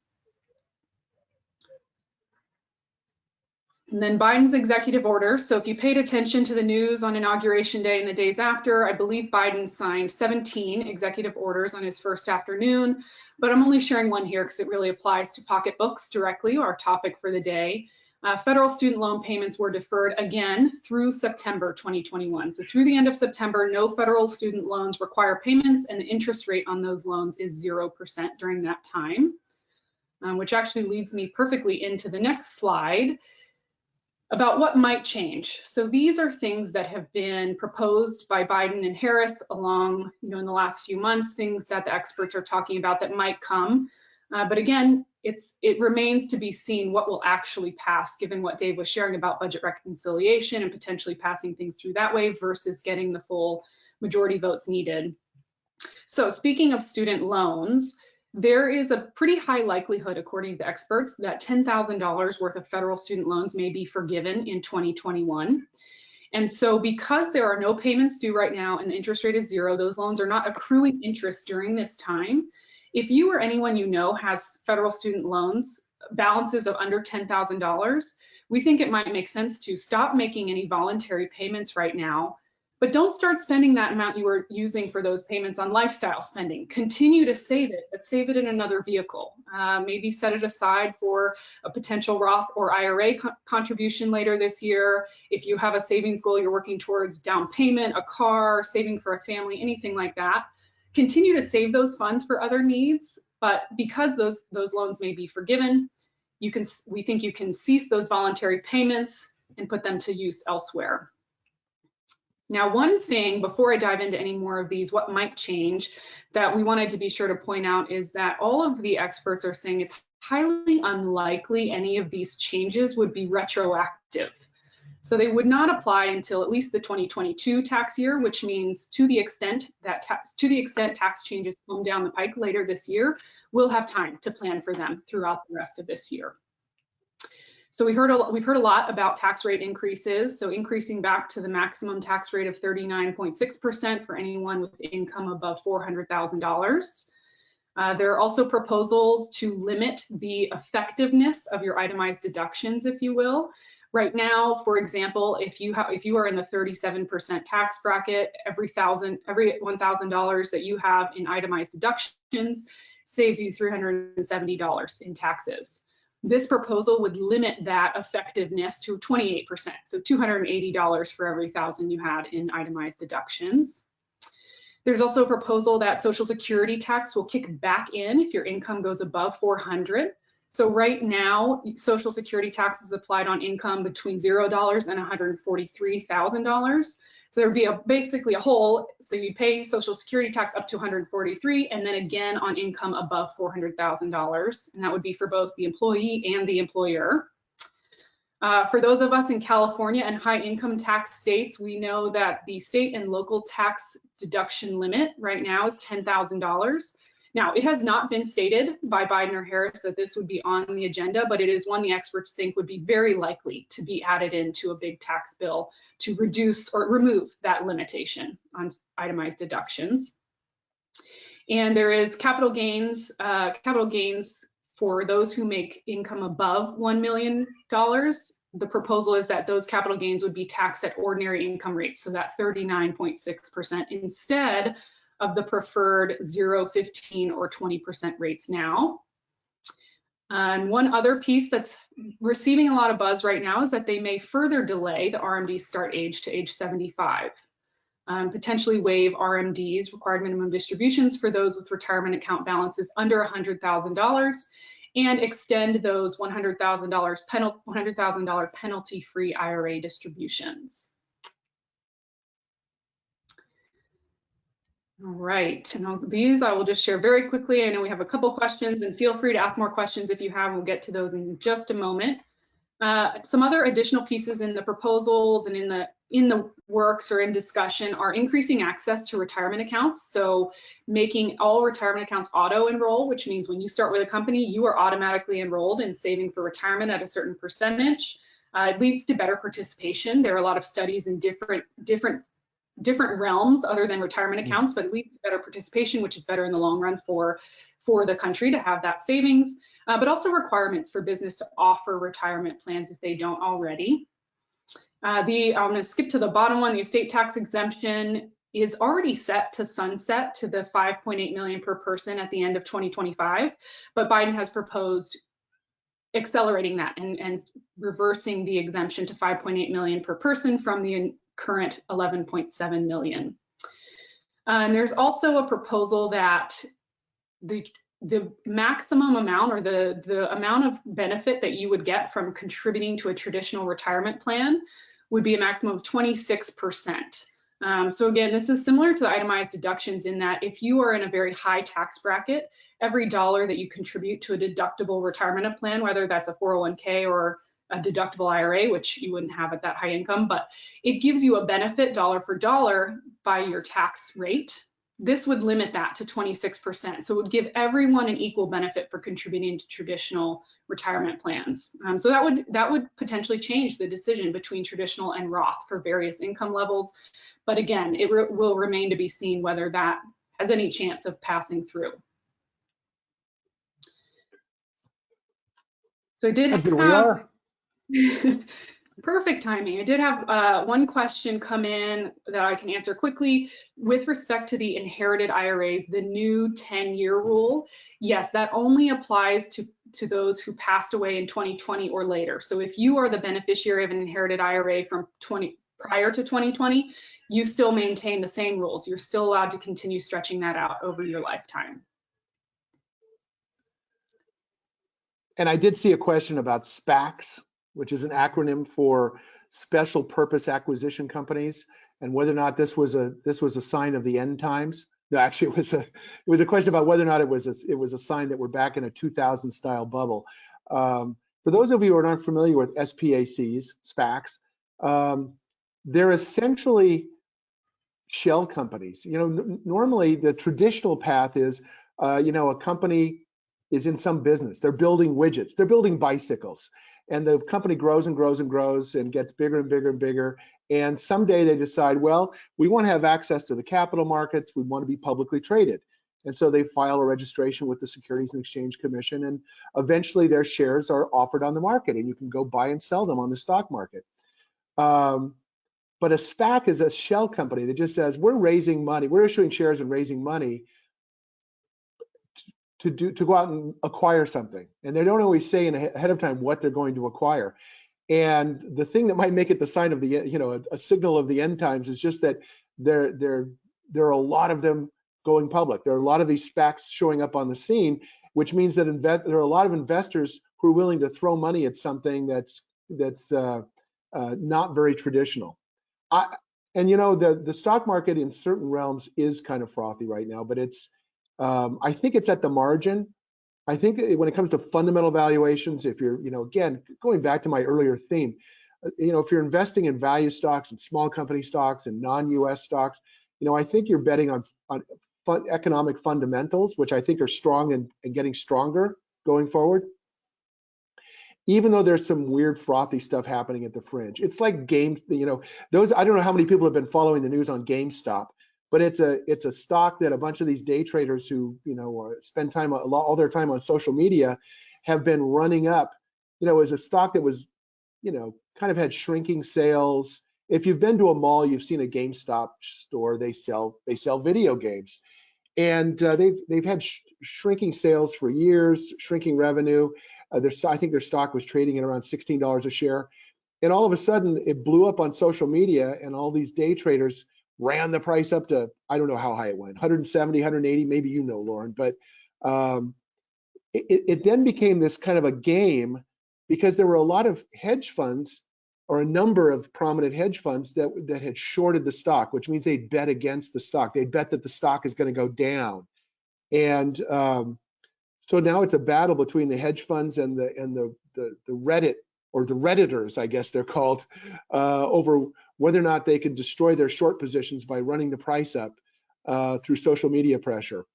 And then Biden's executive order. So if you paid attention to the news on Inauguration Day and the days after, I believe Biden signed 17 executive orders on his first afternoon, but I'm only sharing one here because it really applies to Pocketbooks directly, our topic for the day. Federal student loan payments were deferred again through September 2021. So through the end of September, no federal student loans require payments, and the interest rate on those loans is 0% during that time, which actually leads me perfectly into the next slide about what might change. So these are things that have been proposed by Biden and Harris along, in the last few months, things that the experts are talking about that might come. But again, it remains to be seen what will actually pass, given what Dave was sharing about budget reconciliation and potentially passing things through that way versus getting the full majority votes needed. So speaking of student loans, there is a pretty high likelihood, according to experts, that $10,000 worth of federal student loans may be forgiven in 2021. And so because there are no payments due right now and the interest rate is 0, those loans are not accruing interest during this time. If you or anyone you know has federal student loans, balances of under $10,000, we think it might make sense to stop making any voluntary payments right now. But don't start spending that amount you were using for those payments on lifestyle spending. Continue to save it, but save it in another vehicle. Maybe set it aside for a potential Roth or IRA contribution later this year. If you have a savings goal you're working towards, down payment, a car, saving for a family, anything like that. Continue to save those funds for other needs, but because those loans may be forgiven, we think you can cease those voluntary payments and put them to use elsewhere. Now, one thing before I dive into any more of these, what might change, that we wanted to be sure to point out is that all of the experts are saying it's highly unlikely any of these changes would be retroactive. So they would not apply until at least the 2022 tax year, which means to the extent tax changes come down the pike later this year, we'll have time to plan for them throughout the rest of this year. So we've heard a lot about tax rate increases. So increasing back to the maximum tax rate of 39.6% for anyone with income above $400,000. There are also proposals to limit the effectiveness of your itemized deductions, if you will. Right now, for example, if you are in the 37% tax bracket, every $1,000 that you have in itemized deductions saves you $370 in taxes. This proposal would limit that effectiveness to 28%, so $280 for every $1,000 you had in itemized deductions. There's also a proposal that Social Security tax will kick back in if your income goes above 400. So right now, Social Security tax is applied on income between $0 and $143,000. So there would be basically a hole. So you pay Social Security tax up to $143,000, and then again on income above $400,000, and that would be for both the employee and the employer. For those of us in California and high income tax states, we know that the state and local tax deduction limit right now is $10,000. Now, it has not been stated by Biden or Harris that this would be on the agenda, but it is one the experts think would be very likely to be added into a big tax bill to reduce or remove that limitation on itemized deductions. And there is capital gains for those who make income above $1 million. The proposal is that those capital gains would be taxed at ordinary income rates, so that 39.6% instead of the preferred 0, 15, or 20% rates now. And one other piece that's receiving a lot of buzz right now is that they may further delay the RMD start age to age 75. Potentially waive RMDs, required minimum distributions, for those with retirement account balances under $100,000, and extend those $100,000 penalty-free IRA distributions. All right, and these I will just share very quickly. I know we have a couple questions, and feel free to ask more questions if you have. We'll get to those in just a moment. Some other additional pieces in the proposals and in the works or in discussion are increasing access to retirement accounts. So making all retirement accounts auto-enroll, which means when you start with a company, you are automatically enrolled in saving for retirement at a certain percentage. It leads to better participation. There are a lot of studies in different realms other than retirement accounts, but it leads to better participation, which is better in the long run for the country to have that savings, but also requirements for business to offer retirement plans if they don't already. I'm going to skip to the bottom one. The estate tax exemption is already set to sunset to the $5.8 million per person at the end of 2025, but Biden has proposed accelerating that and reversing the exemption to $5.8 million per person from the current $11.7 million. And there's also a proposal that the maximum amount, or the amount of benefit that you would get from contributing to a traditional retirement plan would be a maximum of 26%. So again, this is similar to the itemized deductions in that if you are in a very high tax bracket, every dollar that you contribute to a deductible retirement plan, whether that's a 401k or a deductible IRA, which you wouldn't have at that high income, but it gives you a benefit dollar for dollar by your tax rate. This would limit that to 26%. So it would give everyone an equal benefit for contributing to traditional retirement plans. So that would potentially change the decision between traditional and Roth for various income levels. But again, it will remain to be seen whether that has any chance of passing through. So I did have, here we are. Perfect timing. I did have one question come in that I can answer quickly with respect to the inherited IRAs, the new 10-year rule. Yes, that only applies to those who passed away in 2020 or later. So if you are the beneficiary of an inherited IRA from prior to 2020, you still maintain the same rules. You're still allowed to continue stretching that out over your lifetime. And I did see a question about SPACs, which is an acronym for Special Purpose Acquisition Companies, and whether or not this was a sign of the end times. No, actually, it was a question about whether or not it was a sign that we're back in a 2000 style bubble. For those of you who are not familiar with SPACs, SPACs, they're essentially shell companies. You know, normally the traditional path is, a company is in some business. They're building widgets. They're building bicycles. And the company grows and grows and grows and gets bigger and bigger and bigger. And someday they decide, well, we want to have access to the capital markets. We want to be publicly traded. And so they file a registration with the Securities and Exchange Commission, and eventually their shares are offered on the market, and you can go buy and sell them on the stock market. But a SPAC is a shell company that just says, we're raising money, we're issuing shares and raising money to go out and acquire something. And they don't always say ahead of time what they're going to acquire. And the thing that might make it the sign of the, a signal of the end times is just that there are a lot of them going public. There are a lot of these SPACs showing up on the scene, which means that there are a lot of investors who are willing to throw money at something that's not very traditional. The stock market in certain realms is kind of frothy right now, but I think it's at the margin. I think when it comes to fundamental valuations, if you're, again, going back to my earlier theme, if you're investing in value stocks and small company stocks and non-US stocks, I think you're betting on economic fundamentals, which I think are strong and getting stronger going forward. Even though there's some weird frothy stuff happening at the fringe. It's like I don't know how many people have been following the news on GameStop, but it's a stock that a bunch of these day traders who spend all their time on social media have been running up. As a stock that was kind of had shrinking sales. If you've been to a mall, you've seen a GameStop store. They sell video games, and they've had shrinking sales for years, shrinking revenue. I think their stock was trading at around $16 a share, and all of a sudden it blew up on social media, and all these day traders ran the price up to, I don't know how high it went, 170, 180, maybe Lauren, but it then became this kind of a game because there were a lot of hedge funds, or a number of prominent hedge funds that had shorted the stock, which means they'd bet against the stock. They'd bet that the stock is going to go down, and so now it's a battle between the hedge funds and the Reddit, or the Redditors, I guess they're called, over whether or not they can destroy their short positions by running the price up through social media pressure.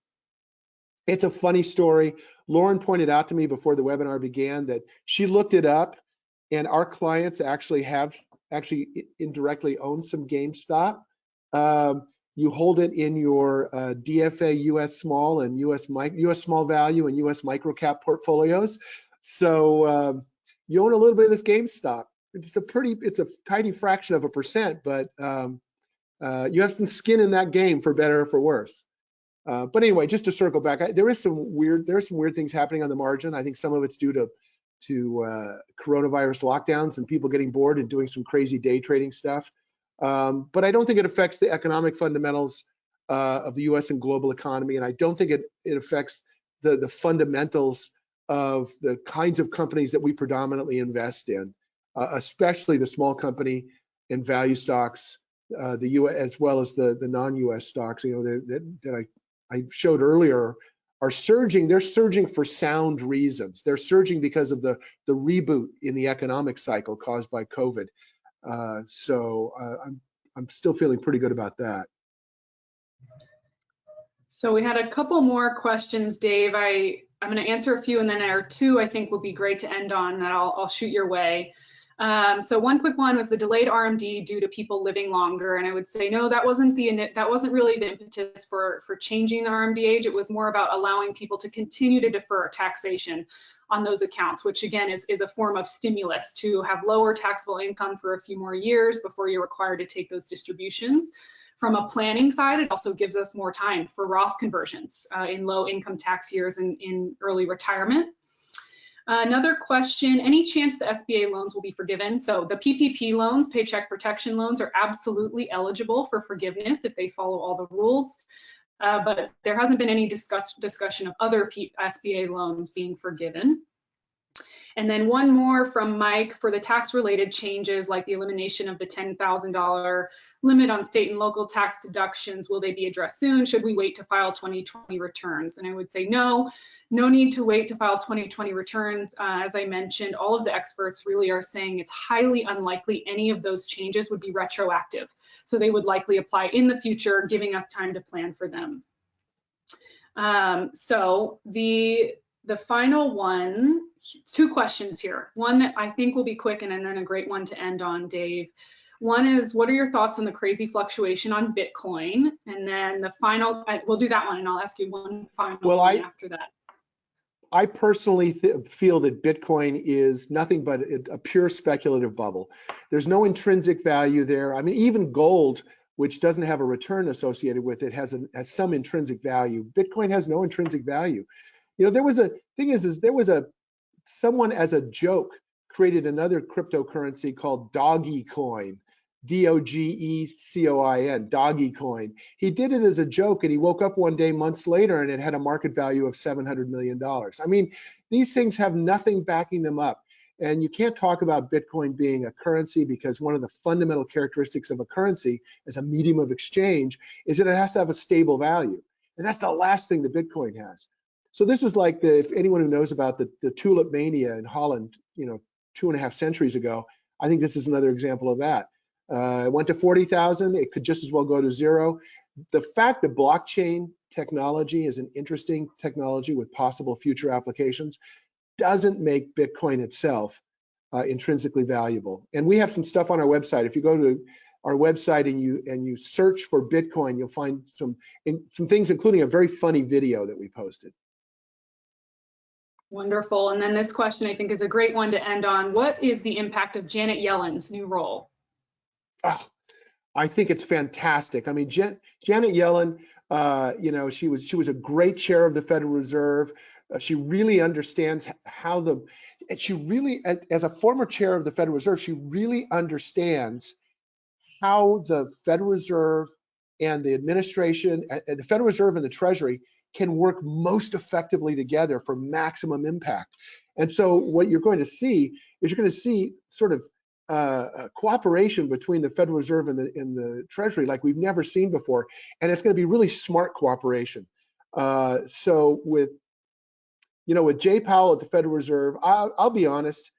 It's a funny story. Lauren pointed out to me before the webinar began that she looked it up, and our clients actually indirectly own some GameStop. You hold it in your DFA US small and US small value and US microcap portfolios. So you own a little bit of this GameStop. It's a tiny fraction of a percent, but you have some skin in that game, for better or for worse. But anyway, just to circle back, there are some weird things happening on the margin. I think some of it's due to coronavirus lockdowns and people getting bored and doing some crazy day trading stuff. But I don't think it affects the economic fundamentals of the US and global economy, and I don't think it affects the fundamentals of the kinds of companies that we predominantly invest in, especially the small company and value stocks, the US as well as the non-US stocks, that I showed earlier, are surging. They're surging for sound reasons. They're surging because of the reboot in the economic cycle caused by COVID. So I'm still feeling pretty good about that. So we had a couple more questions, Dave. I'm going to answer a few, and then there are two I think would be great to end on that I'll shoot your way. So one quick one was the delayed RMD due to people living longer, and I would say no, that wasn't really the impetus for changing the RMD age. It was more about allowing people to continue to defer taxation on those accounts, which again is a form of stimulus to have lower taxable income for a few more years before you're required to take those distributions. From a planning side, it also gives us more time for Roth conversions in low income tax years and in early retirement. Another question, any chance the SBA loans will be forgiven? So the PPP loans, Paycheck Protection loans, are absolutely eligible for forgiveness if they follow all the rules. But there hasn't been any discussion of other SBA loans being forgiven. And then one more from Mike for the tax-related changes, like the elimination of the $10,000 limit on state and local tax deductions. Will they be addressed soon? Should we wait to file 2020 returns? And I would say no need to wait to file 2020 returns. As I mentioned, all of the experts really are saying it's highly unlikely any of those changes would be retroactive. So they would likely apply in the future, giving us time to plan for them. So the final one, two questions here. One that I think will be quick and then a great one to end on, Dave, One is, what are your thoughts on the crazy fluctuation on Bitcoin? And then the final, we'll do that one, and I'll ask you one final one after that. I personally feel that Bitcoin is nothing but a pure speculative bubble. There's no intrinsic value there. I mean, even gold, which doesn't have a return associated with it, has some intrinsic value. Bitcoin has no intrinsic value. You know, there was someone as a joke created another cryptocurrency called Dogecoin, Dogecoin, Dogecoin. He did it as a joke, and he woke up one day months later and it had a market value of $700 million. I mean, these things have nothing backing them up. And you can't talk about Bitcoin being a currency, because one of the fundamental characteristics of a currency as a medium of exchange is that it has to have a stable value. And that's the last thing that Bitcoin has. So this is like if anyone who knows about the tulip mania in Holland, you know, 2.5 centuries ago, I think this is another example of that. It went to 40,000. It could just as well go to 0. The fact that blockchain technology is an interesting technology with possible future applications doesn't make Bitcoin itself intrinsically valuable. And we have some stuff on our website. If you go to our website and you search for Bitcoin, you'll find some things, including a very funny video that we posted. Wonderful. And then this question, I think, is a great one to end on. What is the impact of Janet Yellen's new role? Oh, I think it's fantastic. I mean, Janet Yellen, you know, she was a great chair of the Federal Reserve. She really understands how she really, as a former chair of the Federal Reserve, she really understands how the Federal Reserve and the administration, the Federal Reserve and the Treasury can work most effectively together for maximum impact. And so what you're going to see is sort of cooperation between the Federal Reserve and the Treasury like we've never seen before. And it's going to be really smart cooperation. So with Jay Powell at the Federal Reserve, I'll be honest,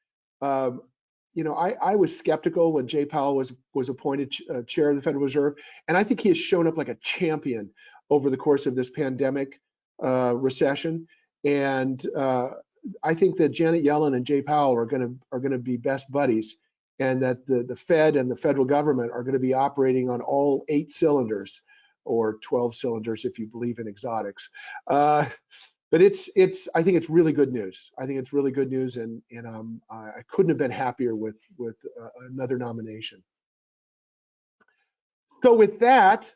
you know, I was skeptical when Jay Powell was appointed chair of the Federal Reserve, and I think he has shown up like a champion over the course of this pandemic recession. And I think that Janet Yellen and Jay Powell are going to be best buddies, and that the Fed and the federal government are going to be operating on all 8 cylinders, or 12 cylinders if you believe in exotics. But I think it's really good news. I think it's really good news, and I couldn't have been happier with another nomination. So with that,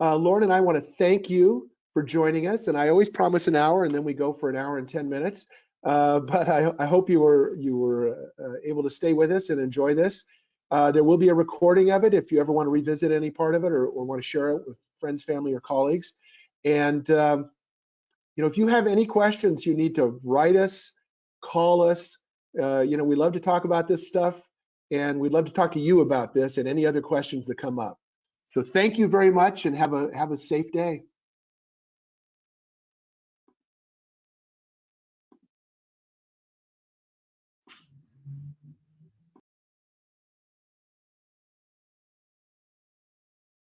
Lauren and I want to thank you for joining us. And I always promise an hour, and then we go for an hour and 10 minutes. But I hope you were able to stay with us and enjoy this. There will be a recording of it if you ever want to revisit any part of it, or want to share it with friends, family, or colleagues. And you know, if you have any questions, you need to write us, call us. You know, we love to talk about this stuff, and we'd love to talk to you about this and any other questions that come up. So thank you very much, and have a safe day.